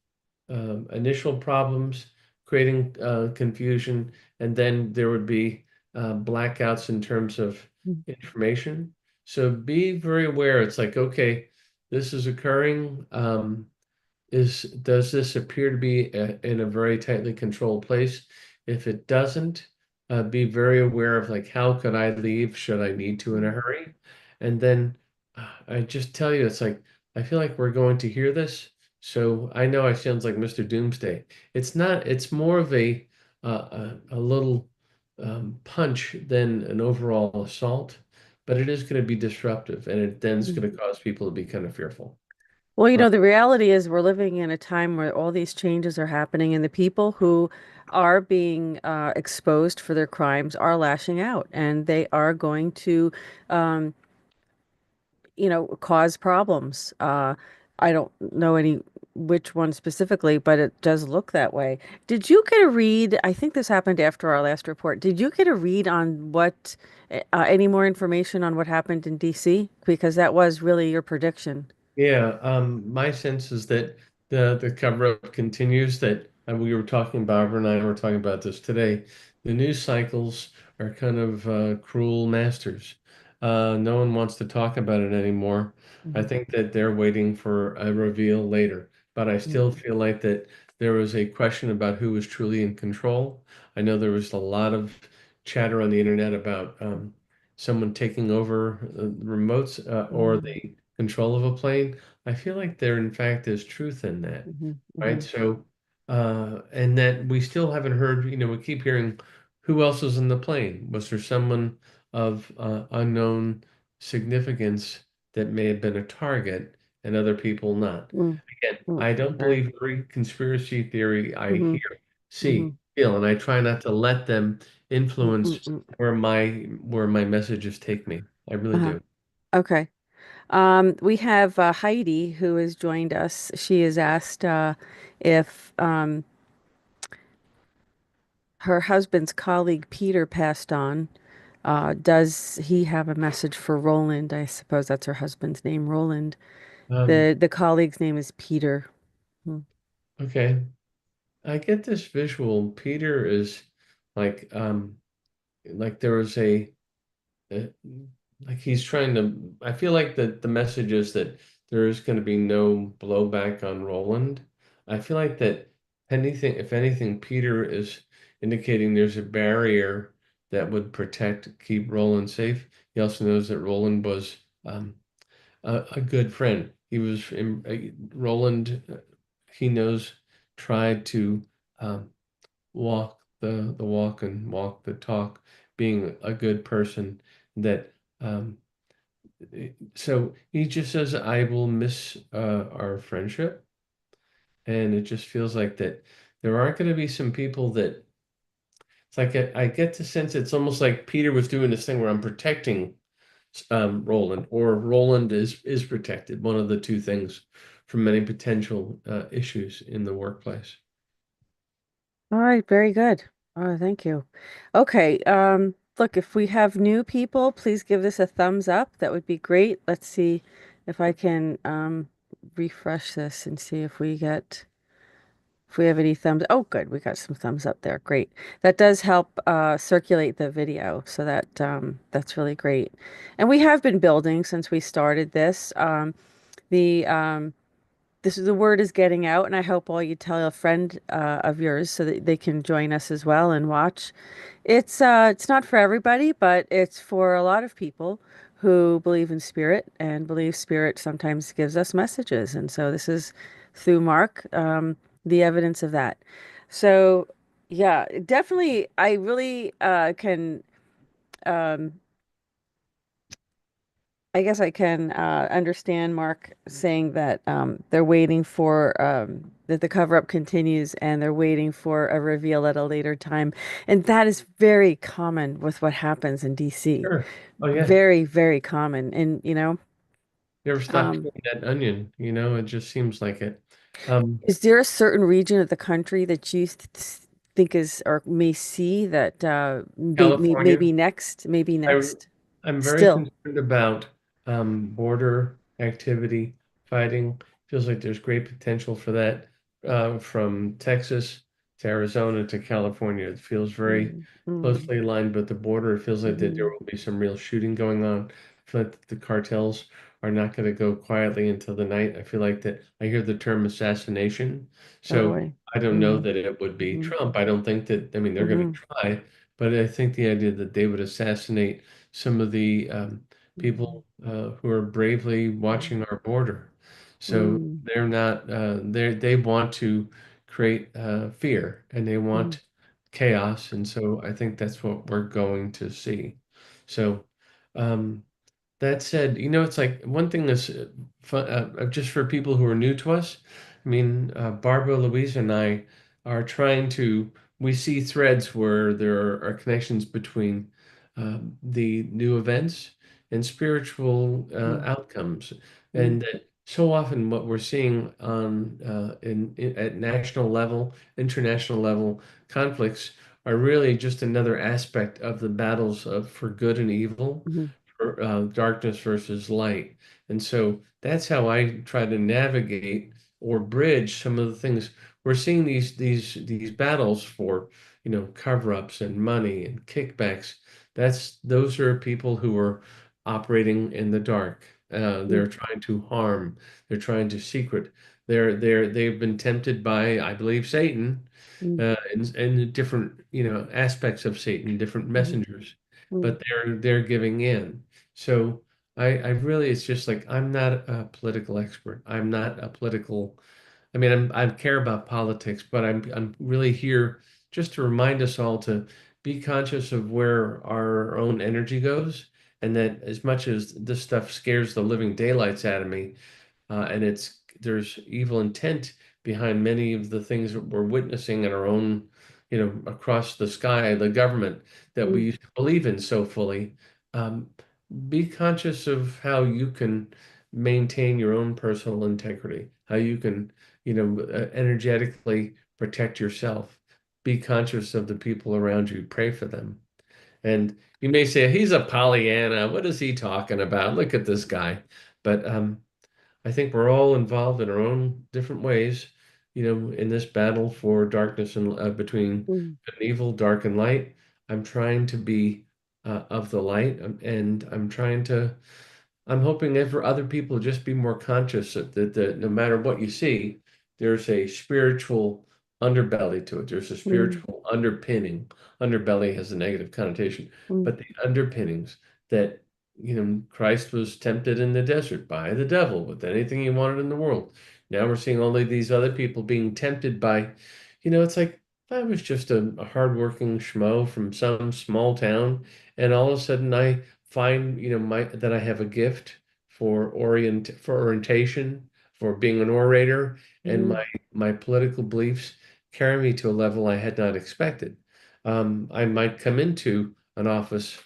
initial problems creating confusion, and then there would be blackouts in terms of information. So be very aware. It's like, okay, this is occurring. Does this appear to be in a very tightly controlled place? If it doesn't, be very aware of like how could I leave should I need to in a hurry? And then I just tell you, it's like I feel like we're going to hear this. So I know I sounds like Mr. Doomsday. It's not, it's more of a little punch than an overall assault, but it is going to be disruptive, and it then is Mhm. going to cause people to be kind of fearful. Well, Uh, the reality is we're living in a time where all these changes are happening, and the people who are being exposed for their crimes are lashing out, and they are going to, um, cause problems. I don't know any which one specifically, but it does look that way. Did you get a read? I think this happened after our last report. Did you get a read on any more information on what happened in DC? Because that was really your prediction. Yeah, my sense is that the cover-up continues that we were talking, Barbara and I were talking about this today. The news cycles are kind of cruel masters. No one wants to talk about it anymore. I Mhm, think that they're waiting for a reveal later, but I still mhm, feel like that there was a question about who was truly in control. I know there was a lot of chatter on the internet about someone taking over the remotes or mhm, the control of a plane. I feel like there, in fact, is truth in that, mhm, right? mhm, So, and that we still haven't heard, we keep hearing who else was in the plane. Was there someone of unknown significance that may have been a target and other people not? mhm, Again, mhm. I don't Right. believe every conspiracy theory I Mhm, hear, see, mhm, feel, and I try not to let them mm, mm, influence mm. where my messages take me. I really Uh-huh. do. Okay. We have Heidi who has joined us. She has asked if her husband's colleague Peter passed on. Does he have a message for Roland? I suppose that's her husband's name, Roland. Um, The colleague's name is Peter. Hmm. okay. I get this visual. Peter is like like there was uh, like he's trying to I feel like the message is that there is going to be no blowback on Roland. I feel like that if anything, Peter is indicating there's a barrier that would keep Roland safe. He also knows that Roland was a good friend. Roland, he knows, tried to um, walk the walk and walk the talk, being a good person. That so he just says, "I will miss our friendship," and it just feels like that there are going to be some people that it's like I get the sense it's almost like Peter was doing this thing where I'm protecting Roland, or Roland is protected. One of the two things from many potential issues in the workplace. All right, very good. Oh, thank you. Okay, look, if we have new people, please give this a thumbs up. That would be great. Let's see if I can refresh this and see if we have any thumbs. Oh, good. We got some thumbs up there. Great. That does help circulate the video, so that's really great. And we have been building since we started this. The This is the word is getting out, and I hope all you tell a friend of yours so that they can join us as well and watch. It's not for everybody, but it's for a lot of people who believe in spirit and believe spirit sometimes gives us messages. And so this is through Mark, the evidence of that. So yeah, definitely, I really can. Um, I guess I can understand Mark saying that they're waiting for that the cover up continues and they're waiting for a reveal at a later time. And that is very common with what happens in DC. Sure. Oh yeah. Very, very common. And, You ever stop um, peeling that onion? It just seems like it. is there a certain region of the country that you think is or may see that California. maybe I next? I'm very Still. concerned about border activity, fighting. Feels like there's great potential for that from Texas to Arizona to California. It feels very Mm, mm, closely aligned with the border. It feels like that there mhm, will be some real shooting going on. I feel like the cartels are not going to go quietly into the night. I feel like that I hear the term assassination. oh So boy. I don't know Mm, that it would be mhm, Trump. I don't think that, I mean, they're going to mhm, try, but I think the idea that they would assassinate some of the mhm. people who are bravely watching our border. So Mm, they're not they want to create fear and they mm, want chaos, and so I think that's what we're going to see. So um, that said, it's like one thing that's fun, just for people who are new to us. I mean, Barbara, Louise, and I are we see threads where there are connections between the new events and spiritual mm, outcomes. mm, And that so often what we're seeing at national level, international level conflicts are really just another aspect of the battles for good and evil, mhm, darkness versus light. And so that's how I try to navigate or bridge some of the things we're seeing these battles for, cover-ups and money and kickbacks. Those are people who are operating in the dark. Mm, They're trying to harm. They're trying to secret. They've been tempted by, I believe, Satan, mm, and different, aspects of Satan, different mhm, messengers, mm, but they're giving in. So I really, it's just like, I'm not a political expert. I'm not a political, I mean, I care about politics, but I'm really here just to remind us all to be conscious of where our own energy goes, and that as much as this stuff scares the living daylights out of me, and there's evil intent behind many of the things that we're witnessing in our own, across the sky, the government that we mm, used to believe in so fully. Um, be conscious of how you can maintain your own personal integrity, how you can, energetically protect yourself. Be conscious of the people around you, pray for them. And you may say, he's a Pollyanna. What is he talking about? Look at this guy. But I think we're all involved in our own different ways, in this battle for darkness and between mm, good and evil, dark and light. I'm trying to be of the light, and I'm hoping that for other people just be more conscious that no matter what you see, there's a spiritual underbelly to it. There's a mm, spiritual underpinning. Underbelly has a negative connotation, mm, but the underpinnings that, Christ was tempted in the desert by the devil with anything he wanted in the world. Now we're seeing only these other people being tempted by, it's like, if I was just a hardworking schmo from some small town, and all of a sudden I find, that I have a gift for orientation, for being an orator, and mm, my political beliefs carry me to a level I had not expected. I might come into an office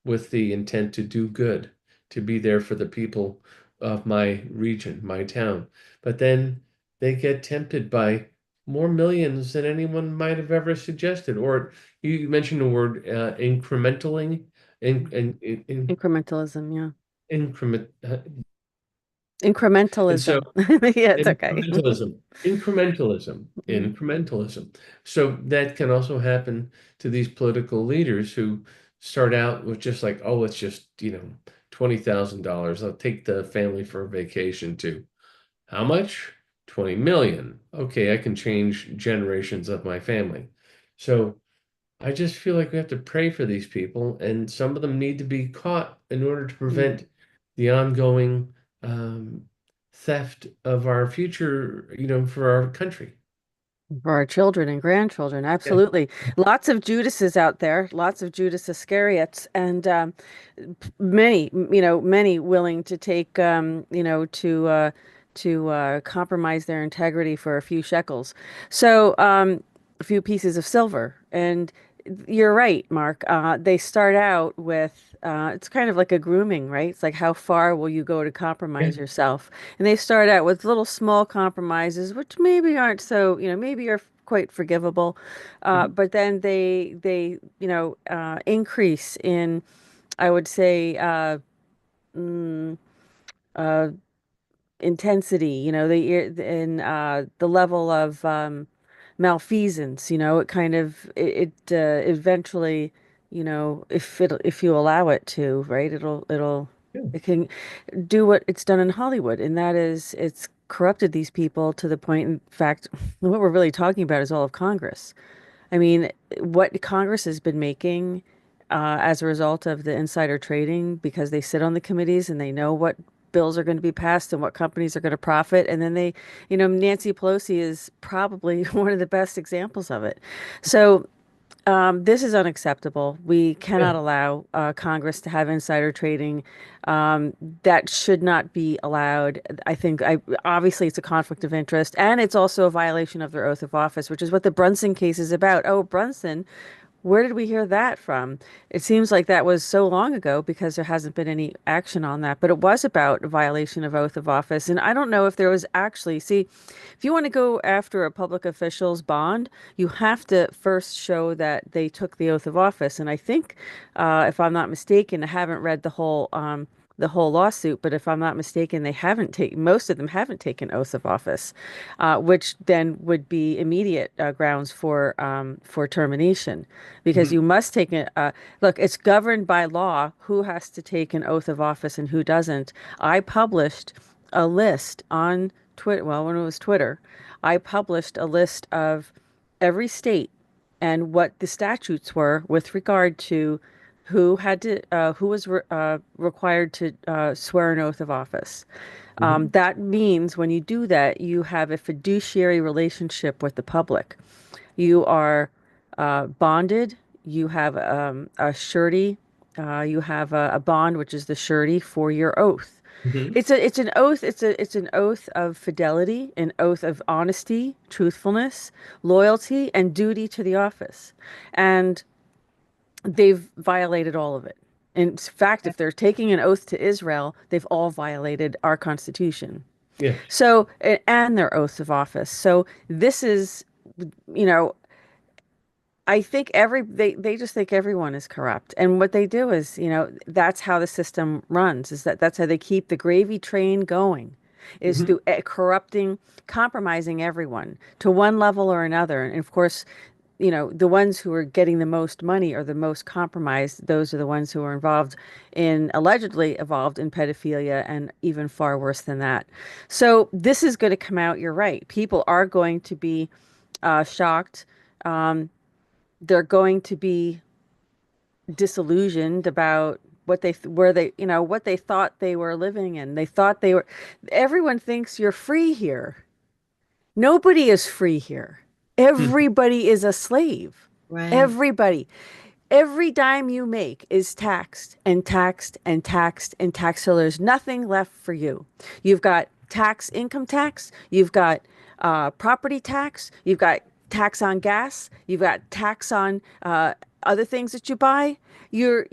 with the intent to do good, to be there for the people of my region, my town. But then they get tempted by more millions than anyone might have ever suggested. Or you mentioned the word incrementally, mm. in Incrementalism, yeah. increment, and so Incrementalism. Yeah, it's okay. Mm, incrementalism. So that can also happen to these political leaders who start out with just like, oh, it's just, $20,000. I'll take the family for a vacation to how much? 20 million. Okay, I can change generations of my family. So I just feel like we have to pray for these people, and some of them need to be caught in order to mm. prevent the ongoing um, theft of our future, for our country. For our children and grandchildren, Yeah. absolutely. Lots of Judases out there, lots of Judas Iscariots, and many, many willing to take, to compromise their integrity for a few shekels. So, a few pieces of silver. And you're right, Mark. They start out with, it's kind of like a grooming, right? It's like, how far will you go to Yeah. compromise yourself? And they start out with little small compromises, which maybe aren't so, maybe are quite forgivable. Mhm. But then they, increase in, I would say, mm, uh, intensity, the level of malfeasance, it kind of it eventually, if you allow it to, right, Yeah. it can do what it's done in Hollywood, and that is it's corrupted these people to the point, in fact, what we're really talking about is all of Congress. I mean, what Congress has been making as a result of the insider trading, because they sit on the committees and they know what bills are going to be passed and what companies are going to profit. And then Nancy Pelosi is probably one of the best examples of it. So this is unacceptable. We Yeah. cannot allow Congress to have insider trading. Um, that should not be allowed. Obviously it's a conflict of interest, and it's also a violation of their oath of office, which is what the Brunson case is about. Oh, Brunson, where did we hear that from? It seems like that was so long ago because there hasn't been any action on that, but it was about a violation of oath of office. And I don't know if there was actually, see, if you want to go after a public official's bond, you have to first show that they took the oath of office. And I think, if I'm not mistaken, I haven't read the whole lawsuit, but if I'm not mistaken, they haven't taken, most of them haven't taken oaths of office, which then would be immediate grounds for termination, because Mhm. you must take a look. It's governed by law who has to take an oath of office and who doesn't. I published a list on Twitter. Well, when it was Twitter, I published a list of every state and what the statutes were with regard to who was required to swear an oath of office. Mhm. That means when you do that, you have a fiduciary relationship with the public. You are bonded. You have a surety. You have a bond, which is the surety for your oath. Mhm. It's an oath. It's an oath of fidelity, an oath of honesty, truthfulness, loyalty, and duty to the office. And they've violated all of it. In fact, if they're taking an oath to Israel, they've all violated our Constitution. Yes. So, and their oaths of office. So this is, you know, I think they just think everyone is corrupt. And what they do is, that's how the system runs, is that's how they keep the gravy train going, is Mhm. through corrupting, compromising everyone to one level or another. And of course, the ones who are getting the most money are the most compromised. Those are the ones who are allegedly involved in pedophilia and even far worse than that. So this is going to come out. You're right. People are going to be shocked. Um, they're going to be disillusioned about where they, what they thought they were living in. They thought they were, everyone thinks you're free here. Nobody is free here. Mhm. Everybody is a slave. Right. Everybody. Every dime you make is taxed and taxed and taxed and taxed till there's nothing left for you. You've got income tax, you've got property tax, you've got tax on gas, you've got tax on other things that you buy. You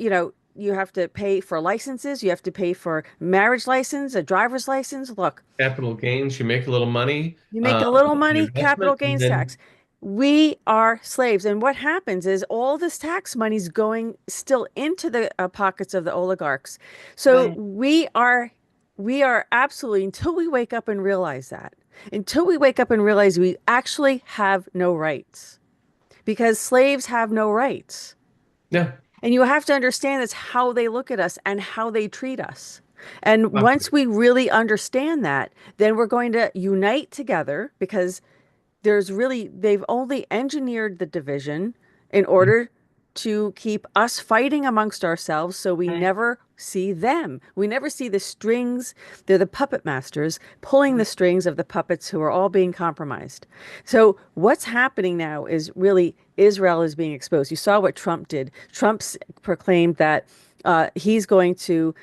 have to pay for licenses, you have to pay for marriage license, a driver's license. Look, Capital gains, you make a little money you make a little on your money, capital investment, and gains tax. then We are slaves. And what happens is all this tax money's going still into the pockets of the oligarchs. So Right. we are absolutely, until we wake up and realize that, until we wake up and realize we actually have no rights, because slaves have no rights. yeah, And you have to understand that's how they look at us and how they treat us. And once operating. we really understand that, then we're going to unite together, because they've only engineered the division in order to keep us fighting amongst ourselves, so we Right. never see them. We never see the strings. They're the puppet masters pulling the strings of the puppets who are all being compromised. So what's happening now is really Israel is being exposed. You saw what Trump did. Proclaimed that he's going to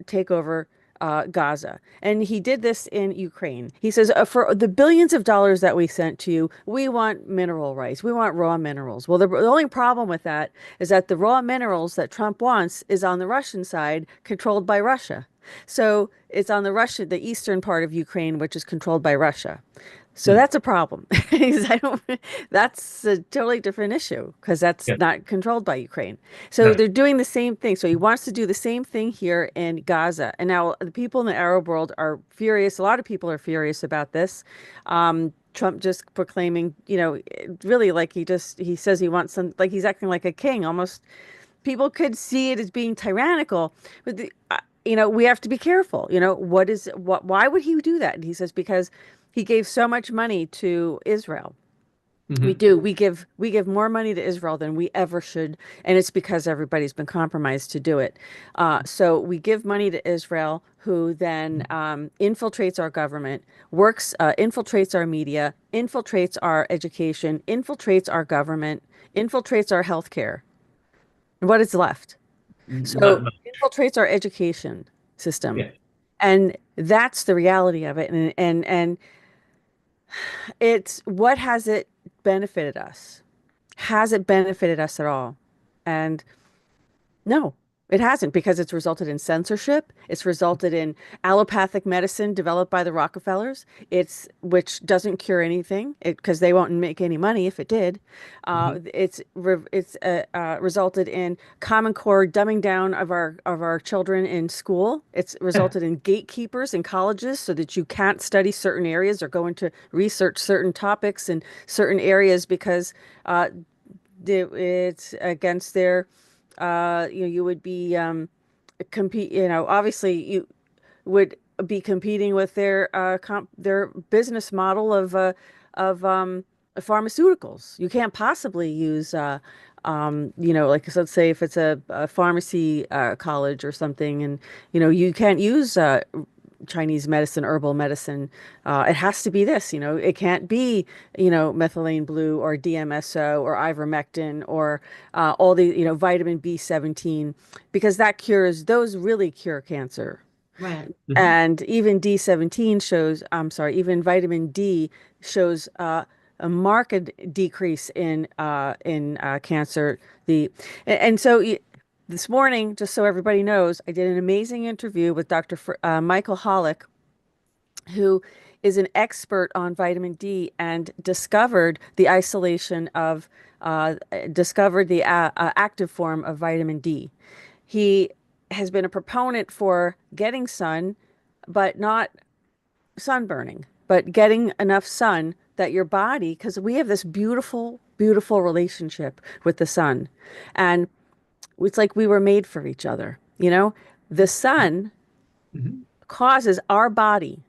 take over Gaza. And he did this in Ukraine. He says, for the billions of dollars that we sent to you, we want mineral rights. We want raw minerals. Well, the only problem with that is that the raw minerals that Trump wants is on the Russian side, controlled by Russia. So it's on the eastern part of Ukraine, which is controlled by Russia. So Hmm. that's a problem. I don't, that's a totally different issue, because that's Yeah, not controlled by Ukraine. So no, they're doing the same thing. So he wants to do the same thing here in Gaza. And now the people in the Arab world are furious. A lot of people are furious about this. Trump just proclaiming, really, like he says he wants like he's acting like a king almost. People could see it as being tyrannical, but we have to be careful. Why would he do that? And he says because he gave so much money to Israel. We hmm do. We give more money to Israel than we ever should, and it's because everybody's been compromised to do it. So we give money to Israel, who then infiltrates our government, infiltrates our media, infiltrates our education, infiltrates our government, infiltrates our healthcare. And what is left? not So much. infiltrates our education system, Yeah, and that's the reality of it. And it's what has it benefited us? Has it benefited us at all? And no, It hasn't because it's resulted in censorship. It's resulted in allopathic medicine developed by the Rockefellers. It's which doesn't cure anything because they won't make any money if it did. Mhm. It's resulted in Common Core dumbing down of our children in school. It's resulted in gatekeepers in colleges so that you can't study certain areas or go into research certain topics in certain areas because uh, it's against their you would be compete, obviously you would be competing with their business model of pharmaceuticals. You can't possibly use like so let's say if it's a pharmacy college or something, and you can't use Chinese medicine, herbal medicine. It has to be this, it can't be, methylene blue or DMSO or ivermectin or all the, vitamin B17, because those really cure cancer. Right. Mhm. And even D17 shows, I'm sorry, even vitamin D shows a marked decrease in cancer. And so this morning, just so everybody knows, I did an amazing interview with Michael Hollick, who is an expert on vitamin D and discovered the active form of vitamin D. He has been a proponent for getting sun, but not sunburning, but getting enough sun that your body, because we have this beautiful, beautiful relationship with the sun. And it's like we were made for each other. The sun Mhm. causes our body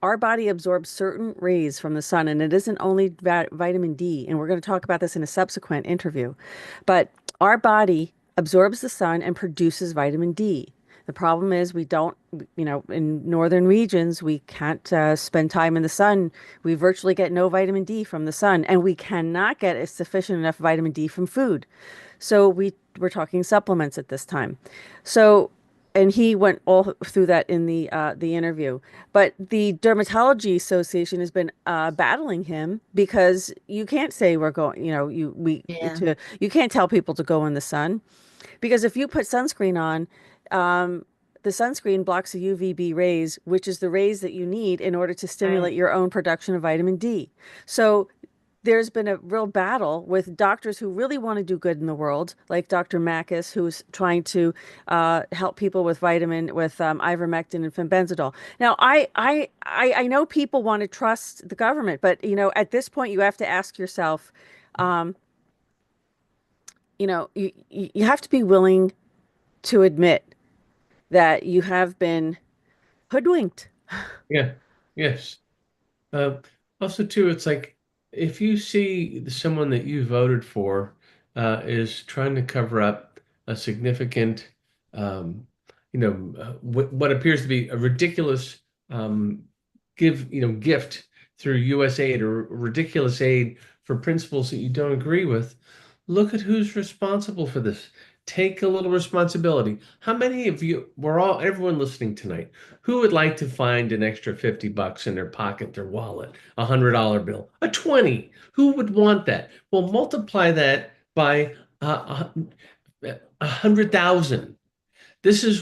absorbs certain rays from the sun, and it isn't only vitamin D. And we're going to talk about this in a subsequent interview. But our body absorbs the sun and produces vitamin D. The problem is we don't, in northern regions, we can't spend time in the sun. We virtually get no vitamin D from the sun, and we cannot get a sufficient enough vitamin D from food. So we're talking supplements at this time. So, and he went all through that in the interview. But the Dermatology Association has been battling him because you can't say we're going, Yeah. you can't tell people to go in the sun because if you put sunscreen on, the sunscreen blocks the UVB rays, which is the rays that you need in order to stimulate Right. your own production of vitamin D. So there's been a real battle with doctors who really want to do good in the world, like Dr. Makis, who's trying to help people with ivermectin and fenbendazole. Now, I know people want to trust the government, but at this point, you have to ask yourself, um, you have to be willing to admit that you have been hoodwinked. Yeah. Yes. Uh, Also, too, it's like if you see someone that you voted for is trying to cover up a significant, um, what appears to be a ridiculous um, gift through U.S. aid or ridiculous aid for principles that you don't agree with, look at who's responsible for this. Take a little responsibility. How many of you, everyone listening tonight, who would like to find an extra 50 bucks in their pocket, their wallet, $100 bill, a 20? Who would want that? Well, multiply that by 100,000. This is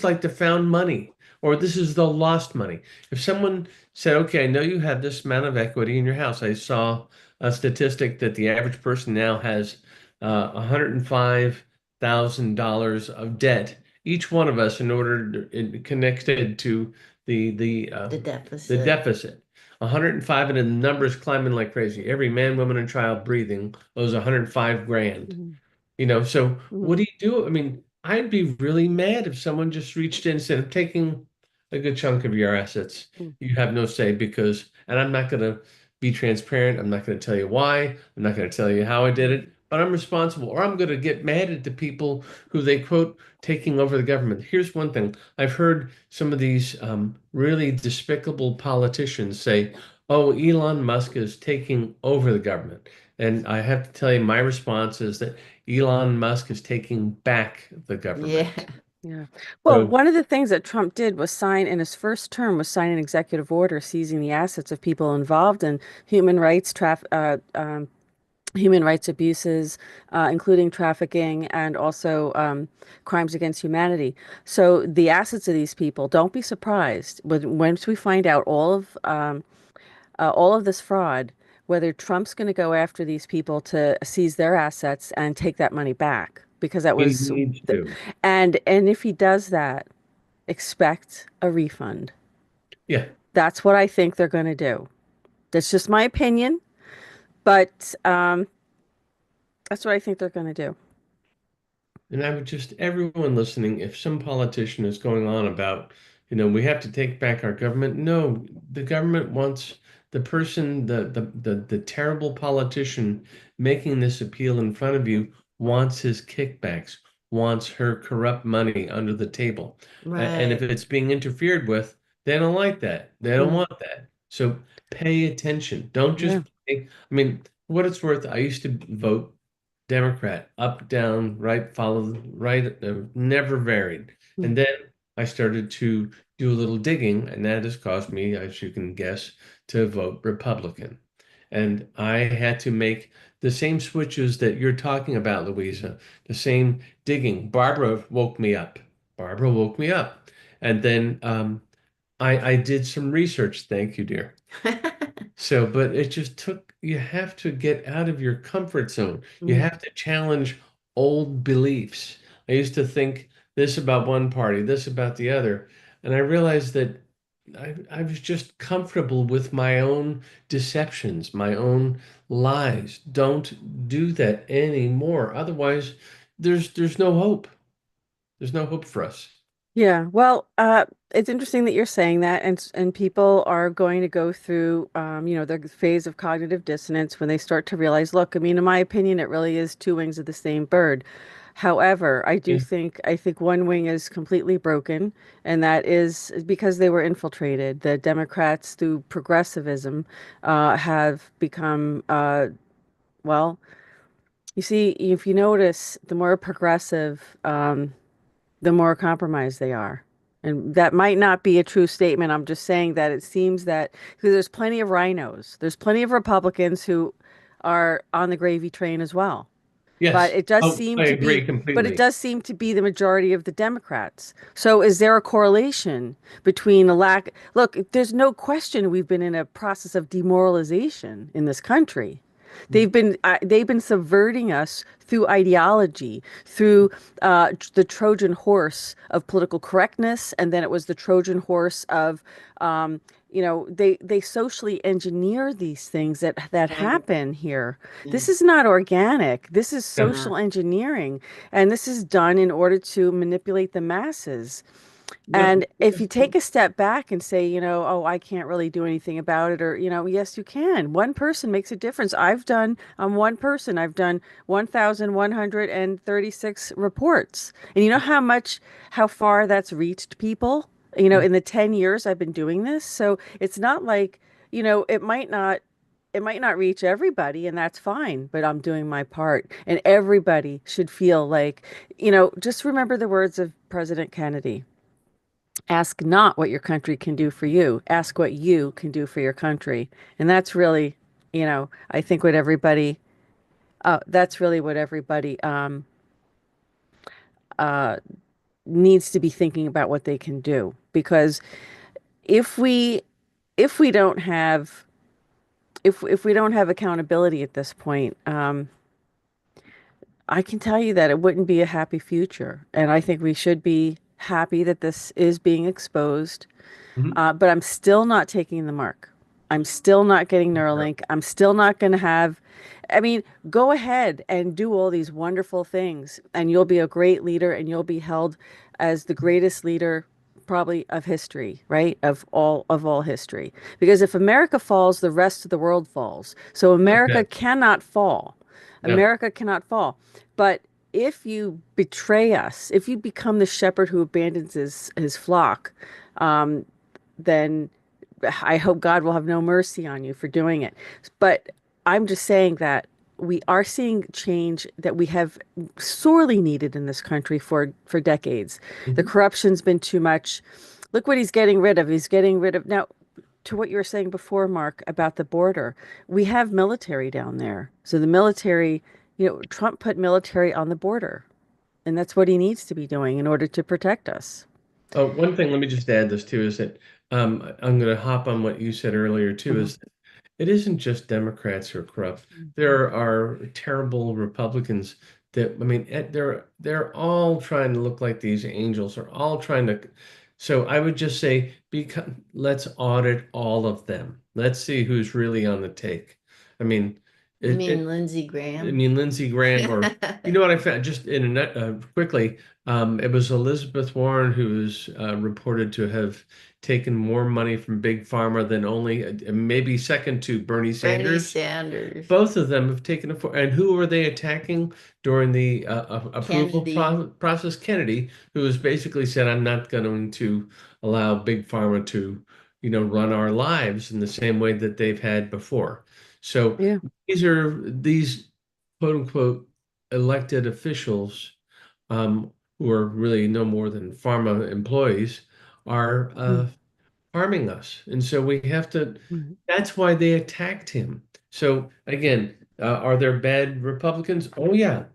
like the found money, or this is the lost money. If someone said, okay, I know you have this amount of equity in your house. I saw a statistic that the average person now has $105,000 of debt, each one of us, in order connected to The the deficit. deficit. 105, and the numbers climbing like crazy. Every man, woman, and child breathing owes 105 grand. Mhm. So what Mhm. do you do? I mean, I'd be really mad if someone just reached in and said, I'm taking a good chunk of your assets. Mhm. You have no say because, and I'm not going to be transparent. I'm not going to tell you why. I'm not going to tell you how I did it, but I'm responsible. Or I'm going to get mad at the people who they quote taking over the government. Here's one thing. I've heard some of these really despicable politicians say, oh, Elon Musk is taking over the government. And I have to tell you, my response is that Elon Musk is taking back the Yeah. government. Yeah. Well, So, one of the things that Trump did was sign in his first term was sign an executive order seizing the assets of people involved in human rights human rights abuses, including trafficking and also crimes against humanity. So the assets of these people, don't be surprised when once we find out all of this fraud, whether Trump's going to go after these people to seize their assets and take that money back because that He was, needs to. and if he does that, expect a refund. Yeah. That's what I think they're going to do. That's just my opinion, but that's what I think they're going to do. And I would just, everyone listening, if some politician is going on about, we have to take back our government. No, the government wants the person, the terrible politician making this appeal in front of you wants his kickbacks, wants her corrupt money under the table. And if Right. it's being interfered with, they don't like that. They don't Mm, want that. So pay attention. Don't yeah. just, I mean, what it's worth, I used to vote Democrat, up, down, right, follow, right, never varied. Mm. And then I started to do a little digging, and that has caused me, as you can guess, to vote Republican. And I had to make the same switches that you're talking about, Louisa, the same digging. Barbara woke me up. Barbara woke me up. And then I did some research. Thank you, dear. So, but it just took, you have to get out of your comfort zone. You Mm. have to challenge old beliefs. I used to think this about one party, this about the other. And I realized that I was just comfortable with my own deceptions, my own lies. Don't do that anymore. Otherwise, there's no hope. There's no hope for us. Yeah, well, it's interesting that you're saying that, and people are going to go through, the phase of cognitive dissonance when they start to realize, look, I mean, in my opinion, it really is two wings of the same bird. However, Yeah. I think one wing is completely broken, and that is because they were infiltrated. The Democrats, through progressivism, have become, well, you see, if you notice, the more progressive, the more compromised they are. And that might not be a true statement. I'm just saying that it seems that because there's plenty of rhinos, there's plenty of Republicans who are on the gravy train as well. But Yes. it does Oh, seem I to be, agree but it completely. does seem to be the majority of the Democrats. So is there a correlation between a lack? Look, there's no question we've been in a process of demoralization in this country. They've been subverting us through ideology, through the Trojan horse of political correctness, and then it was the Trojan horse of, they socially engineer these things that Right. happen here. Yeah. This is not organic. This is Yeah. No. social engineering, and this is done in order to manipulate the masses. No. And if you take a step back and say, oh, I can't really do anything about it, or, yes, you can. One person makes a difference. I'm one person. I've done 1,136 reports. And you know how far that's reached people, in the 10 years I've been doing this. So it's not like, it might not reach everybody, and that's fine, but I'm doing my part. And everybody should feel like, just remember the words of President Kennedy. Ask not what your country can do for you. Ask what you can do for your country. And that's really, I think that's really what everybody uh, needs to be thinking about what they can do. Because if we if we don't have if we don't have accountability at this point, I can tell you that it wouldn't be a happy future. And I think we should be happy that this is being exposed. Mhm. But I'm still not taking the mark. I'm still not getting Neuralink. I'm still not going to have, I mean, go ahead and do all these wonderful things, and you'll be a great leader, and you'll be held as the greatest leader probably of history, right? Of all history. Because if America falls, the rest of the world falls. So America Okay. cannot fall. No. America cannot fall. But if you betray us, if you become the shepherd who abandons his flock, um, then I hope God will have no mercy on you for doing it. But I'm just saying that we are seeing change that we have sorely needed in this country for decades. The Mhm. corruption's been too much. Look what he's getting rid of. He's getting rid of now. to what you were saying before, Mark, about the border, we have military down there. So the military, Trump put military on the border, and that's what he needs to be doing in order to protect us. Oh, one thing, let me just add this too, is that I'm going to hop on what you said earlier too, Mhm. is it isn't just Democrats who are corrupt. There are terrible Republicans that, I mean, they're all trying to look like these angels, are all trying to. So I would just say, let's audit all of them. Let's see who's really on the take. I mean, You it, mean it Lindsey I Graham? mean, Lindsey Graham, or you know what I found just in a quickly, it was Elizabeth Warren who was reported to have taken more money from Big Pharma than only maybe second to Bernie Bernie Sanders. Sanders, Both of them have taken it for, and who were they attacking during the approval Kennedy. process? Kennedy, who has basically said, "I'm not going to allow Big Pharma to, run our lives in the same way that they've had before." So Yeah. these quote unquote elected officials, who are really no more than pharma employees, are Mm. harming us. And so we have to, Mm. that's why they attacked him. So again, are there bad Republicans? Oh yeah.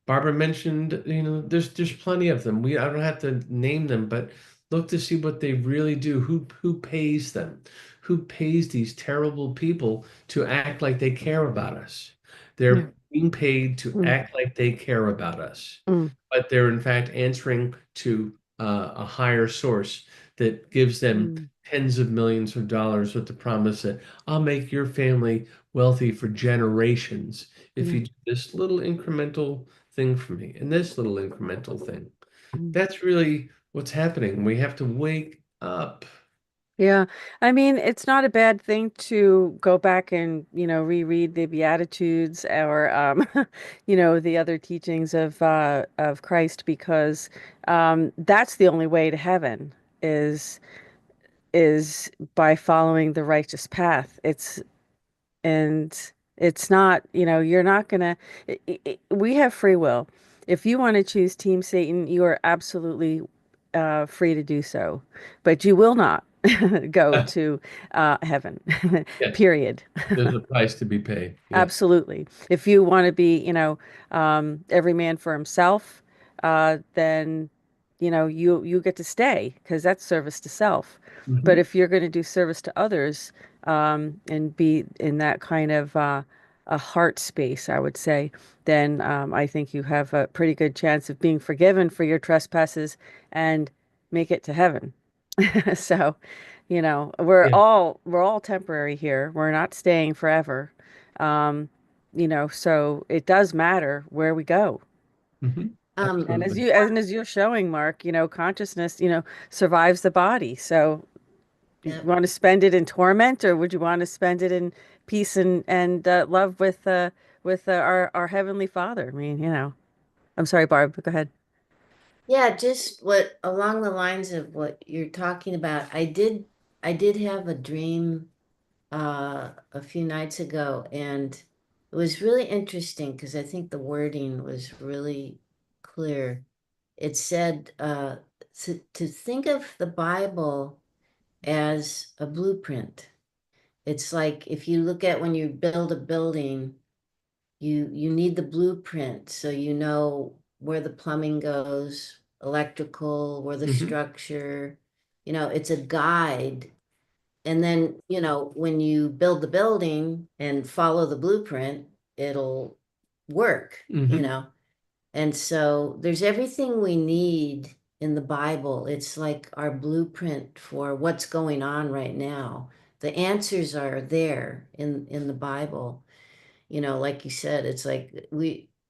Barbara mentioned, there's plenty of them. I don't have to name them, but look to see what they really do. Who pays them? Who pays these terrible people to act like they care about us? Yeah. They're being paid to Mm. act like they care about us, Mm. but they're in fact answering to a higher source that gives them Mm. tens of millions of dollars with the promise that I'll make your family wealthy for generations if Yeah. you do this little incremental thing for me and this little incremental thing. Mm. That's really what's happening. We have to wake up. Yeah, I mean, it's not a bad thing to go back and, reread the Beatitudes or, the other teachings of Christ because that's the only way to heaven is is by following the righteous path. And it's not, you're not gonna, we have free will. If you want to choose Team Satan, you are absolutely free to do so, but you will not go to heaven, Yes, period. there's a price to be paid. Yes. Absolutely. If you want to be, every man for himself, then, you get to stay because that's service to self. But Mhm. if you're going to do service to others, and be in that kind of a heart space, I would say, then I think you have a pretty good chance of being forgiven for your trespasses and make it to heaven. So, Yeah. we're all temporary here. We're not staying forever. Um, so it does matter where we go. Mhm. Um, Absolutely. And as you're showing, Mark, consciousness, survives the body. So you yep. want to spend it in torment, or would you want to spend it in peace and love with our Heavenly Father? I mean, I'm sorry, Barb, go ahead. Yeah, just what along the lines of what you're talking about. I did have a dream a few nights ago, and it was really interesting because I think the wording was really clear. It said to think of the Bible as a blueprint. It's like if you look at when you build a building, you need the blueprint so you know where the plumbing goes, electrical, where the Mhm. structure, it's a guide. And then, when you build the building and follow the blueprint, it'll work. Mhm. And so there's everything we need in the Bible. It's like our blueprint for what's going on right now. The answers are there in the Bible. Like you said, it's like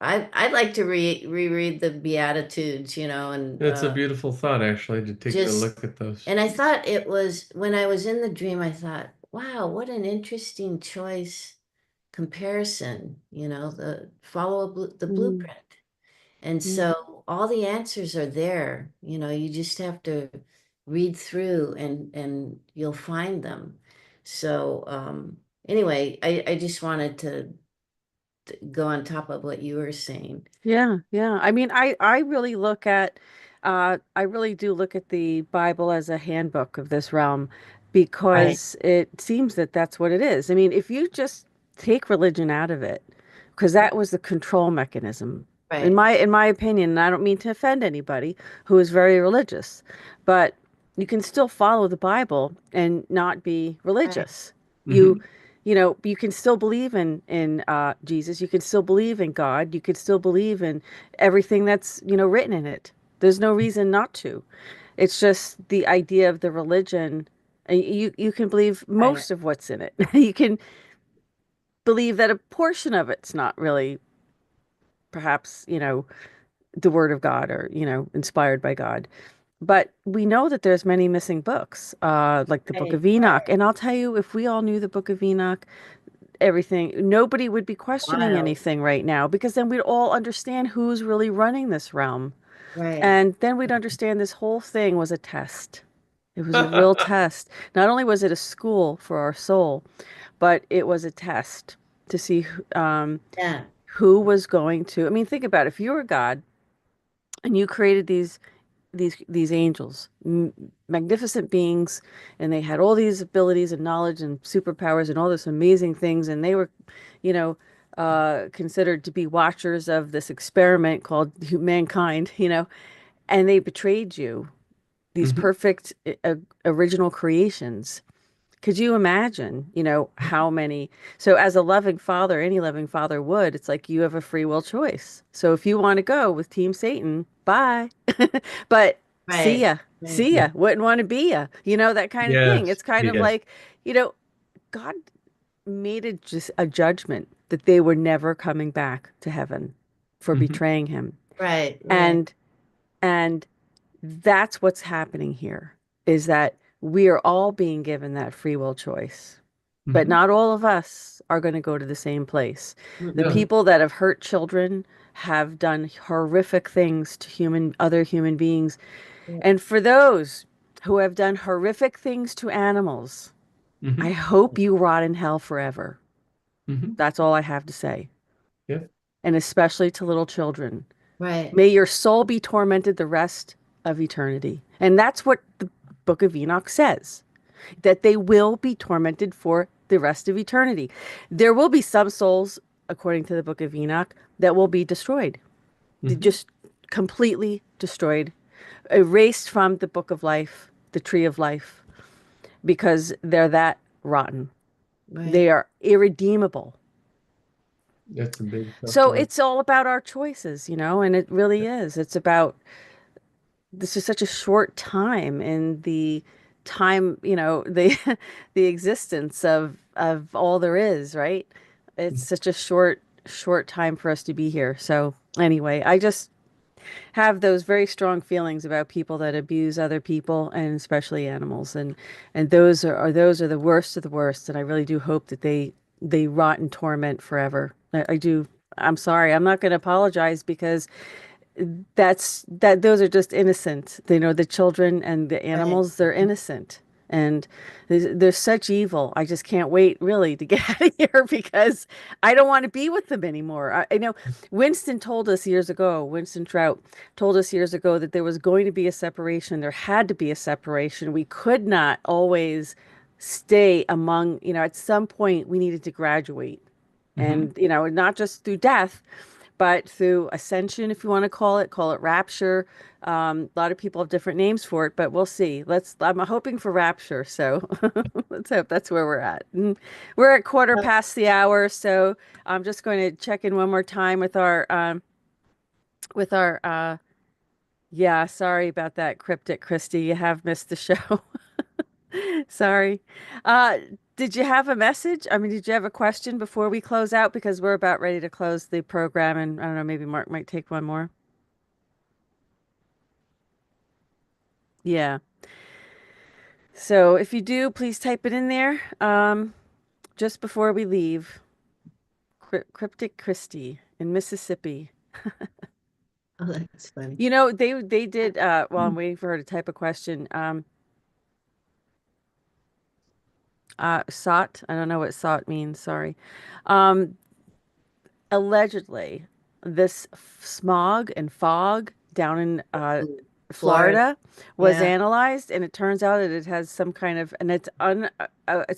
I'd like to reread the Beatitudes, and That's a beautiful thought, actually, to take a just look at those. and I thought it was when I was in the dream, I thought, wow, what an interesting choice comparison, the the Mm, blueprint. And mm. so all the answers are there. You just have to read through and you'll find them. So anyway, I just wanted to go on top of what you were saying. Yeah, yeah. I mean, I really look at I really do look at the Bible as a handbook of this realm Right, because it seems that that's what it is. I mean, if you just take religion out of it, because that was the control mechanism, right, in my opinion, and I don't mean to offend anybody who is very religious, but you can still follow the Bible and not be right, religious. You, Hmm. you can still believe in Jesus. You can still believe in God. You can still believe in everything that's written in it. There's no reason not to. It's just the idea of the religion. You can believe right, most of what's in it. You can believe that a portion of it's not really perhaps, the word of God or, inspired by God. But we know that there's many missing books, like the Book right, of Enoch. right. And I'll tell you, if we all knew the Book of Enoch, everything, nobody would be questioning Wild. anything right now because then we'd all understand who's really running this realm. Right, And then we'd understand this whole thing was a test. It was a real test. Not only was it a school for our soul, but it was a test to see yeah, who was going to. I mean, think about it. If you were God and you created these angels, magnificent beings, and they had all these abilities and knowledge and superpowers and all this amazing things, and they were, you know, considered to be watchers of this experiment called mankind, and they betrayed you. These Hmm. perfect original creations. Could you imagine, how many? So, as a loving father, any loving father would, it's like you have a free will choice. So, if you want to go with Team Satan, bye. But see right, ya, right, see ya. Wouldn't want to be ya, that kind of thing. Yes, It's kind of yes. like, you know, God made it just a judgment that they were never coming back to heaven for Hmm. betraying him. right, right, And, and that's what's happening here is that we are all being given that free will choice. But Hmm. not all of us are going to go to the same place. The mm-mm, No. people that have hurt children have done horrific things to other human beings. yeah, And for those who have done horrific things to animals, I Hmm. hope you rot in hell forever. Hmm. That's all I have to say. Yeah. And especially to little children. right, May your soul be tormented the rest of eternity. And that's what the book of Enoch says, that they will be tormented for the rest of eternity. There will be some souls, according to the book of Enoch, that will be destroyed, Hmm. just completely destroyed, erased from the book of life, the tree of life, because they're that rotten. right, They are irredeemable. That's a big tough So word. it's all about our choices, and it really is. It's about this is such a short time in the time, the the existence of all there is, right? It's such a short time for us to be here. So anyway, I just have those very strong feelings about people that abuse other people and especially animals, and those are the worst of the worst, and I really do hope that they rot in torment forever. I do. I'm sorry. I'm not going to apologize because those are just innocent. The children and the right, animals, they're innocent. And there's such evil. I just can't wait really to get out of here because I don't want to be with them anymore. I know Winston Trout told us years ago that there was going to be a separation. There had to be a separation. We could not always stay among, at some point we needed to graduate. Hmm. And, not just through death, but through ascension, if you want to call it rapture. A lot of people have different names for it, but we'll see. I'm hoping for rapture, so let's hope that's where we're at. And we're at quarter oh, past the hour, so I'm just going to check in one more time with our yeah, sorry about that, Cryptic Christy. You have missed the show. Sorry. Uh, did you have a message? I mean, did you have a question before we close out? Because we're about ready to close the program, and I don't know, maybe Mark might take one more. Yeah. So if you do, please type it in there. Just before we leave, Cryptic Christie in Mississippi. oh, that's funny. They did while I'm waiting for her to type a question. SOT, I don't know what SOT means, sorry. Um, Allegedly, this smog and fog down in Florida. Florida was Yeah. analyzed, and it turns out that it has some kind of, and it's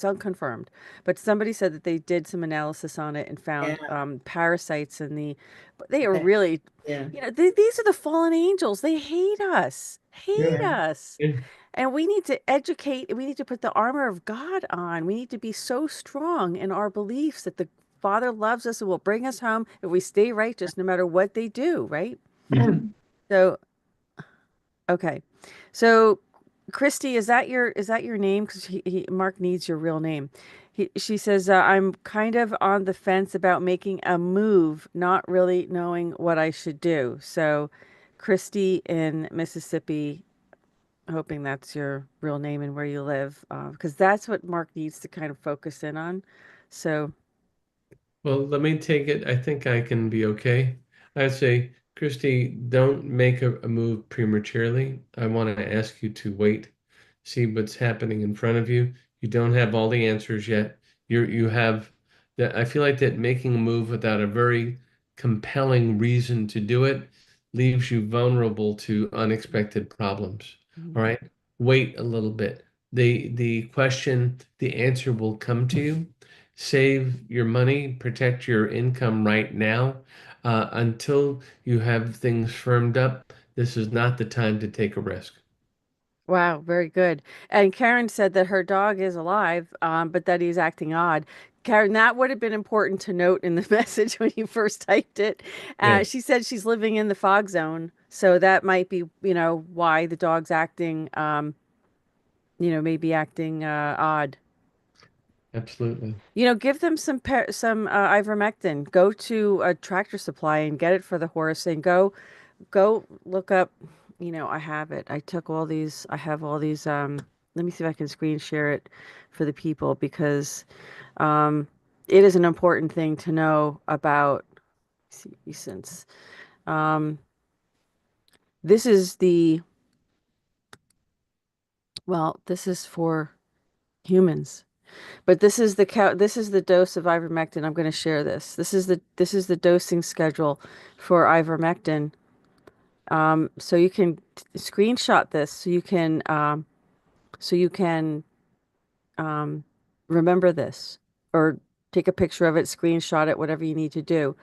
unconfirmed, but somebody said that they did some analysis on it and found Yeah. parasites in the, but they are Okay. really, Yeah. these are the fallen angels. They hate Yeah. Yeah. us. Yeah. And we need to educate, we need to put the armor of God on. We need to be so strong in our beliefs that the Father loves us and will bring us home if we stay righteous no matter what they do, right? Mhm. So, okay. So, Christy, is that your name? Because Mark needs your real name. She says, I'm kind of on the fence about making a move, not really knowing what I should do. So, Christy in Mississippi, hoping that's your real name and where you live, because that's what Mark needs to kind of focus in on. So, Well, let me take it. I think I can be okay. I'd say, Christy, don't make a move prematurely. I want to ask you to wait, see what's happening in front of you. You don't have all the answers yet. You have that. I feel like that making a move without a very compelling reason to do it leaves you vulnerable to unexpected problems. All mhm. right? Wait a little bit. The answer will come to you. Save your money, protect your income right now until you have things firmed up. This is not the time to take a risk. Wow, very good. And Karen said that her dog is alive, but that he's acting odd. Karen, that would have been important to note in the message when you first typed it. Yeah, She said she's living in the fog zone, so that might be, why the dog's acting, maybe acting odd. absolutely. Give them some ivermectin. Go to a Tractor Supply and get it for the horse, and go look up, I have it. I have all these, let me see if I can screen share it for the people because um, it is an important thing to know about since um, this is this is for humans, but this is the dose of ivermectin. I'm going to share this. This is the dosing schedule for ivermectin. So you can screenshot this so you can um, remember this or take a picture of it, screenshot it, whatever you need to do.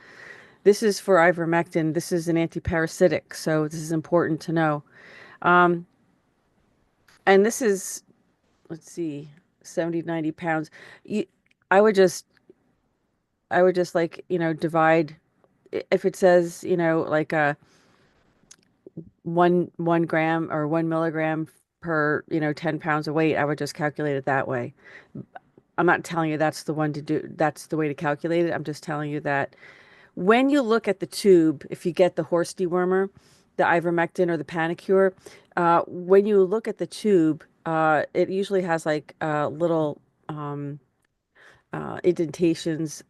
This is for ivermectin. This is an antiparasitic, so this is important to know. Um, and this is, let's see, 70, 90 pounds. You, I would just, I would just like, divide if it says, like a 1 gram or 1 milligram per, 10 pounds of weight, I would just calculate it that way. I'm not telling you that's the one to do, that's the way to calculate it. I'm just telling you that when you look at the tube, if you get the horse dewormer, the ivermectin or the Panacur, when you look at the tube, it usually has like little indentations,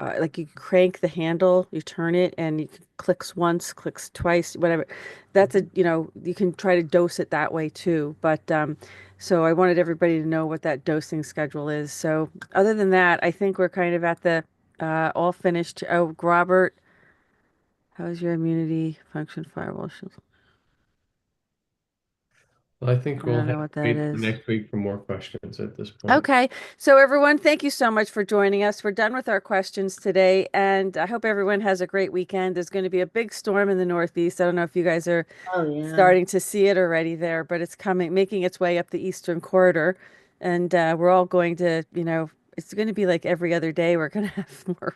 like you crank the handle, you turn it, and you clicks once, clicks twice, whatever. You can try to dose it that way too. But so I wanted everybody to know what that dosing schedule is. So other than that, I think we're kind of at the all finished. Oh, Robert, how's your immunity function firewall shield? Well, I think I we'll don't have know to what that wait for is. next week for more questions at this point. Okay, so everyone, thank you so much for joining us. We're done with our questions today, and I hope everyone has a great weekend. There's going to be a big storm in the Northeast. I don't know if you guys are Oh yeah. starting to see it already there, but it's coming, making its way up the Eastern Corridor, and we're all going to, it's going to be like every other day. We're going to have more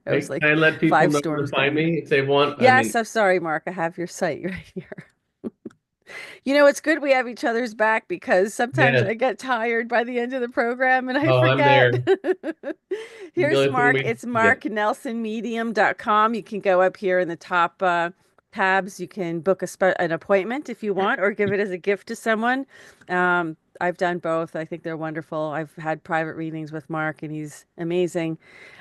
Hey, snows, can I like let people five know where to storms find coming. me if they want? I Yes, mean, I'm sorry, Mark. I have your site right here. It's good we have each other's back because sometimes yes. I get tired by the end of the program and I Oh, I'm forget. there. The Here's only thing Mark. we, It's yeah. marknelsonmedium.com. You can go up here in the top tabs. You can book an appointment if you want or give it as a gift to someone. I've done both. I think they're wonderful. I've had private readings with Mark and he's amazing.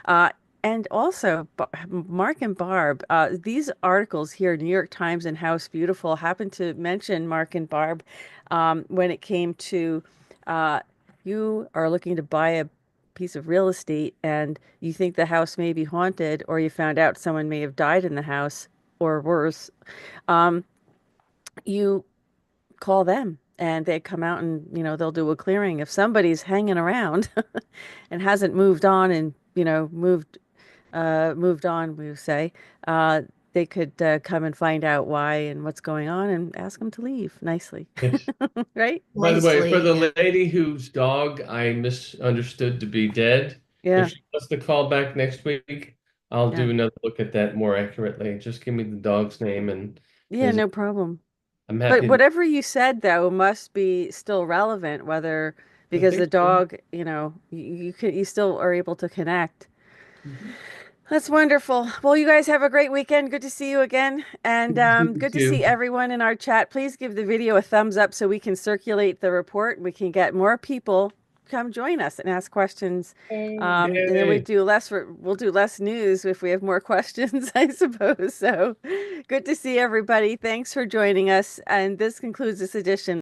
Uh, and also, Mark and Barb, these articles here, New York Times and House Beautiful, happened to mention Mark and Barb when it came to you are looking to buy a piece of real estate and you think the house may be haunted, or you found out someone may have died in the house, or worse. Um, you call them and they come out and, they'll do a clearing. If somebody's hanging around and hasn't moved on and, moved on, we would say, uh, they could come and find out why and what's going on and ask them to leave nicely. Yes. Right? By the way, for Nicely, yeah. the lady whose dog I misunderstood to be dead, if Yeah. she wants to call back next week, I'll Yeah. do another look at that more accurately. Just give me the dog's name and Yeah, his. no problem. I'm But happy to. whatever you said, though, must be still relevant, whether I because think the so. dog, you still are able to connect. Mhm. That's wonderful. Well, you guys have a great weekend. Good to see you again. And Good to see you good to see too. everyone in our chat. Please give the video a thumbs up so we can circulate the report. We can get more people come join us and ask questions. And then Yay. we'll do less news if we have more questions, I suppose. So good to see everybody. Thanks for joining us. And this concludes this edition.